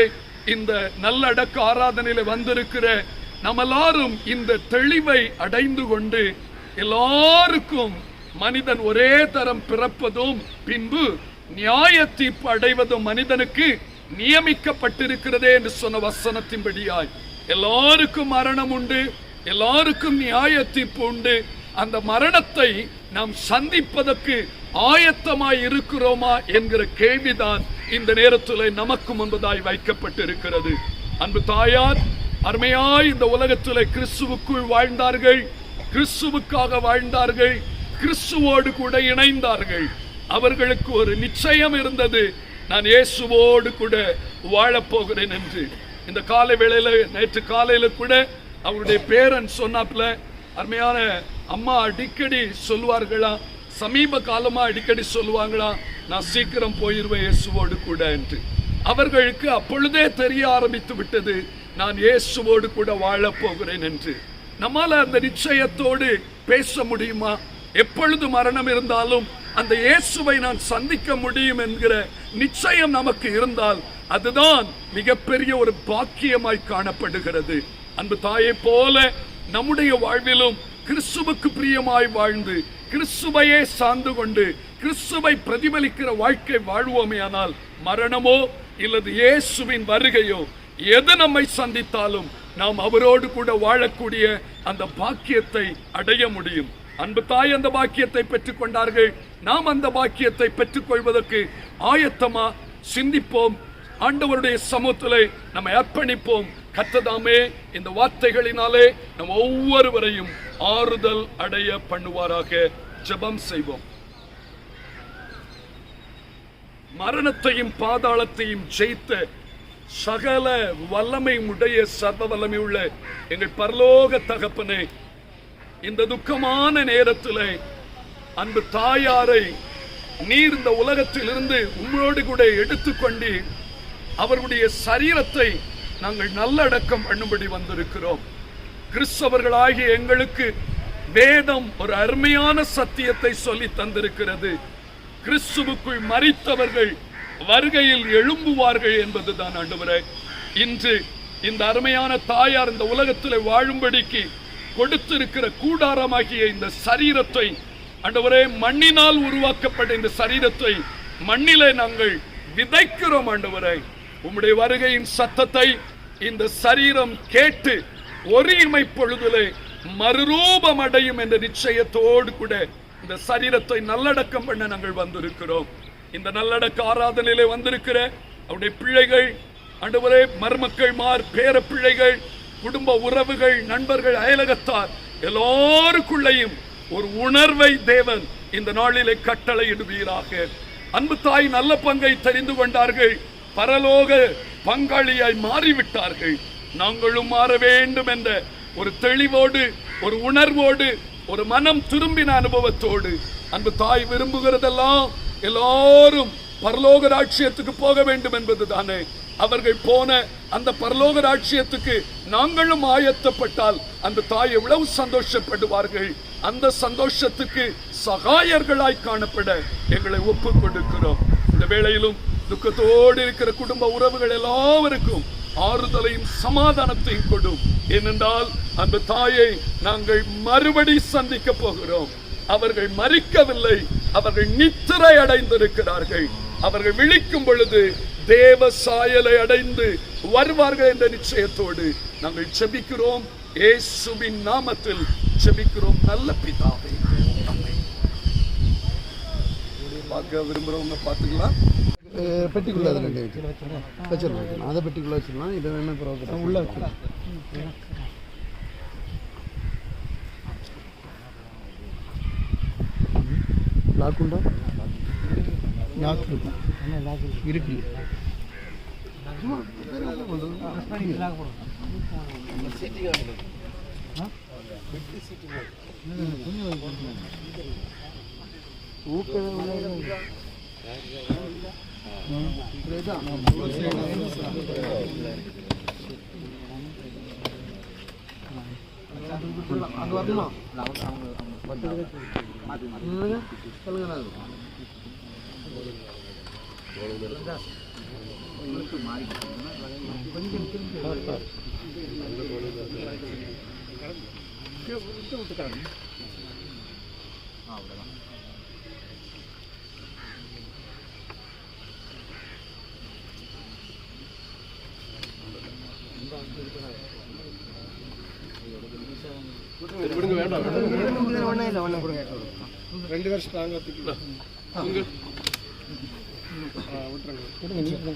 இந்த நல்லடக்க ஆராதனையில வந்திருக்கிற நம்ம எல்லாரும் இந்த தெளிவை அடைந்து கொண்டு, எல்லாருக்கும் மனிதன் ஒரே தரம் பிறப்பதும் பின்பு நியாய தீர்ப்பு அடைவதும் மனிதனுக்கு நியமிக்கப்பட்டிருக்கிறதே என்று சொன்ன வசனத்தின்படியாய் எல்லாருக்கும் மரணம் உண்டு, எல்லாருக்கும் நியாய தீர்ப்பு உண்டு. அந்த மரணத்தை நாம் சந்திப்பதற்கு ஆயத்தமாய் இருக்கிறோமா என்கிற கேள்விதான் இந்த நேரத்தில் நமக்கு முன்பதாய் வைக்கப்பட்டிருக்கிறது. அன்பு தாயார் அருமையாய் இந்த உலகத்தில் கிறிஸ்துவுக்குள் வாழ்ந்தார்கள், கிறிஸ்துவுக்காக வாழ்ந்தார்கள், கிறிஸ்துவோடு கூட இணைந்தார்கள். அவர்களுக்கு ஒரு நிச்சயம் இருந்தது, நான் இயேசுவோடு கூட வாழப்போகிறேன் என்று. இந்த காலை வேளையில, நேற்று காலையில கூட அவருடைய பேரன் சொன்னாப்ல, அருமையான அம்மா அடிக்கடி சொல்லுவார்களா, சமீப காலமா அடிக்கடி சொல்லுவாங்களா, நான் சீக்கிரம் போயிருவேன் இயேசுவோடு கூட என்று. அவர்களுக்கு அப்பொழுதே தெரிய ஆரம்பித்து விட்டது, நான் இயேசுவோடு கூட வாழப் போகிறேன் என்று. நம்மால அந்த நிச்சயத்தோடு பேச முடியுமா? எப்பொழுது மரணம் இருந்தாலும் அந்த இயேசுவை நான் சந்திக்க முடியும் என்கிற நிச்சயம் நமக்கு இருந்தால் அதுதான் மிகப்பெரிய ஒரு பாக்கியமாய் காணப்படுகிறது. அன்பு தாயை போல நம்முடைய வாழ்விலும் கிறிஸ்துவுக்கு பிரியமாய் வாழ்ந்து கிறிஸ்துவையே சார்ந்து கொண்டு கிறிஸ்துவை பிரதிபலிக்கிற வாழ்க்கை வாழ்வோமே, ஆனால் மரணமோ இல்லது இயேசுவின் வருகையோ எது நம்மை சந்தித்தாலும் நாம் அவரோடு கூட வாழக்கூடிய அந்த பாக்கியத்தை அடைய முடியும். அன்பு தாய் அந்த பாக்கியத்தை பெற்றுக் கொண்டார்கள். நாம் அந்த பாக்கியத்தை பெற்றுக் கொள்வதற்கு ஆயத்தமா? சிந்திப்போம், ஆண்டவருடைய சமூகத்திலே நம்மை அர்ப்பணிப்போம். கர்த்ததாமே இந்த வார்த்தைகளினாலே நம் ஒவ்வொருவரையும் ஆறுதல் அடைய பண்ணுவாராக. ஜெபம் செய்வோம். மரணத்தையும் பாதாளத்தையும் ஜெயித்த சகல வல்லமை உடைய சர்வ வல்லமை உள்ள எங்கள் பரலோக தகப்பனே, இந்த துக்கமான நேரத்தில் அன்பு தாயாரை நீர் இந்த உலகத்திலிருந்து உங்களோடு கூட எடுத்துக்கொண்டு அவருடைய சரீரத்தை நாங்கள் நல்லடக்கம் பண்ணும்படி வந்திருக்கிறோம். கிறிஸ்தவர்களாகிய எங்களுக்கு வேதம் ஒரு அருமையான சத்தியத்தை சொல்லி தந்திருக்கிறது. கிறிஸ்துவுக்குள் மரித்தவர்கள் வருகையில் எழும்புவார்கள் என்பதுதான் ஆண்டவரே. இன்று இந்த அருமையான தாயார் இந்த உலகத்தில் வாழும்படிக்கு கொடுத்திருக்கிற கூடாரமாகிய இந்த சரீரத்தை ஆண்டவரே, மண்ணினால் உருவாக்கப்பட்ட இந்த சரீரத்தை மண்ணிலே நாங்கள் விதைக்கிறோம். ஆண்டவரே, உம்முடைய வருகையின் சத்தத்தை இந்த சரீரம் கேட்டு ஒரு இமை பொழுதிலே மறுரூபம் அடையும் என்ற நிச்சயத்தோடு கூட இந்த சரீரத்தை நல்லடக்கம் பண்ண நாங்கள் வந்திருக்கிறோம். இந்த நல்லடக்க ஆராதனையிலே வந்திருக்கிற அவருடைய பிள்ளைகள் ஆண்டவரே, மருமக்கள் மார், பேர பிள்ளைகள், குடும்ப உறவுகள், நண்பர்கள், அயலகத்தார் எல்லாருக்குள்ளையும் ஒரு உணர்வை தேவன் இந்த நாளிலே கட்டளையிடுவீராக. அன்பு தாய் நல்ல பங்கை தெரிந்து கொண்டார்கள், பரலோக பங்காளியாய் மாறிவிட்டார்கள். நாங்களும் மாற வேண்டும் என்ற ஒரு தெளிவோடு, ஒரு உணர்வோடு, ஒரு மனம் திரும்பின அனுபவத்தோடு அன்பு தாய் விரும்புகிறதெல்லாம் எல்லாரும் பரலோக ராட்சியத்துக்கு போக வேண்டும் என்பது தானே. அவர்கள் போன அந்த பரலோக ராட்சியத்துக்கு நாங்களும் ஆயத்தப்பட்டால் அந்த தாய் எவ்வளவு சந்தோஷப்படுவார்கள். அந்த சந்தோஷத்துக்கு சகாயர்களாய் காணப்பட எங்களை ஒப்புக் கொடுக்கிறோம். இந்த வேளையிலும் துக்கத்தோடு இருக்கிற குடும்ப உறவுகள் எல்லாருக்கும் ஆறுதலையும் சமாதானத்தையும் கொடும். ஏனென்றால் அந்த தாயை நாங்கள் மறுபடி சந்திக்க போகிறோம். அவர்கள் மரிக்கவில்லை, அவர்கள் நித்திரை அடைந்திருக்கிறார்கள். அவர்கள் விழிக்கும் பொழுது தேவ சாயலை அடைந்து வருவார்கள் என்ற நிச்சயத்தோடு நாங்கள் ஜெபிக்கிறோம். இயேசுவின் நாமத்தில் ஜெபிக்கிறோம் நல்ல பிதாவே. பார்க்க விரும்புறவங்க பார்த்துக்கலாம். பெட்டிக்குள்ள வச்சிடலாம், அதை பெட்டிக்குள்ள வச்சிடலாம். இதை வேணும் உள்ள வச்சிடலாம். லாக் உண்டா? லாக் இருக்கும், இருக்கு. அங்கே வரணுமா சொல்லுங்க ரெண்டு வருஷம் ஸ்ட்ராங்காக தூக்கிக்கலாம் விட்டுருங்க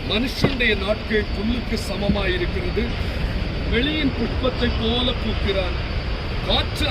மனுஷனுடைய நாட்கள் புல்லுக்கு சமமாயிருக்கிறது. வெளியின் புஷ்பத்தை போல பூக்கிறான். காற்று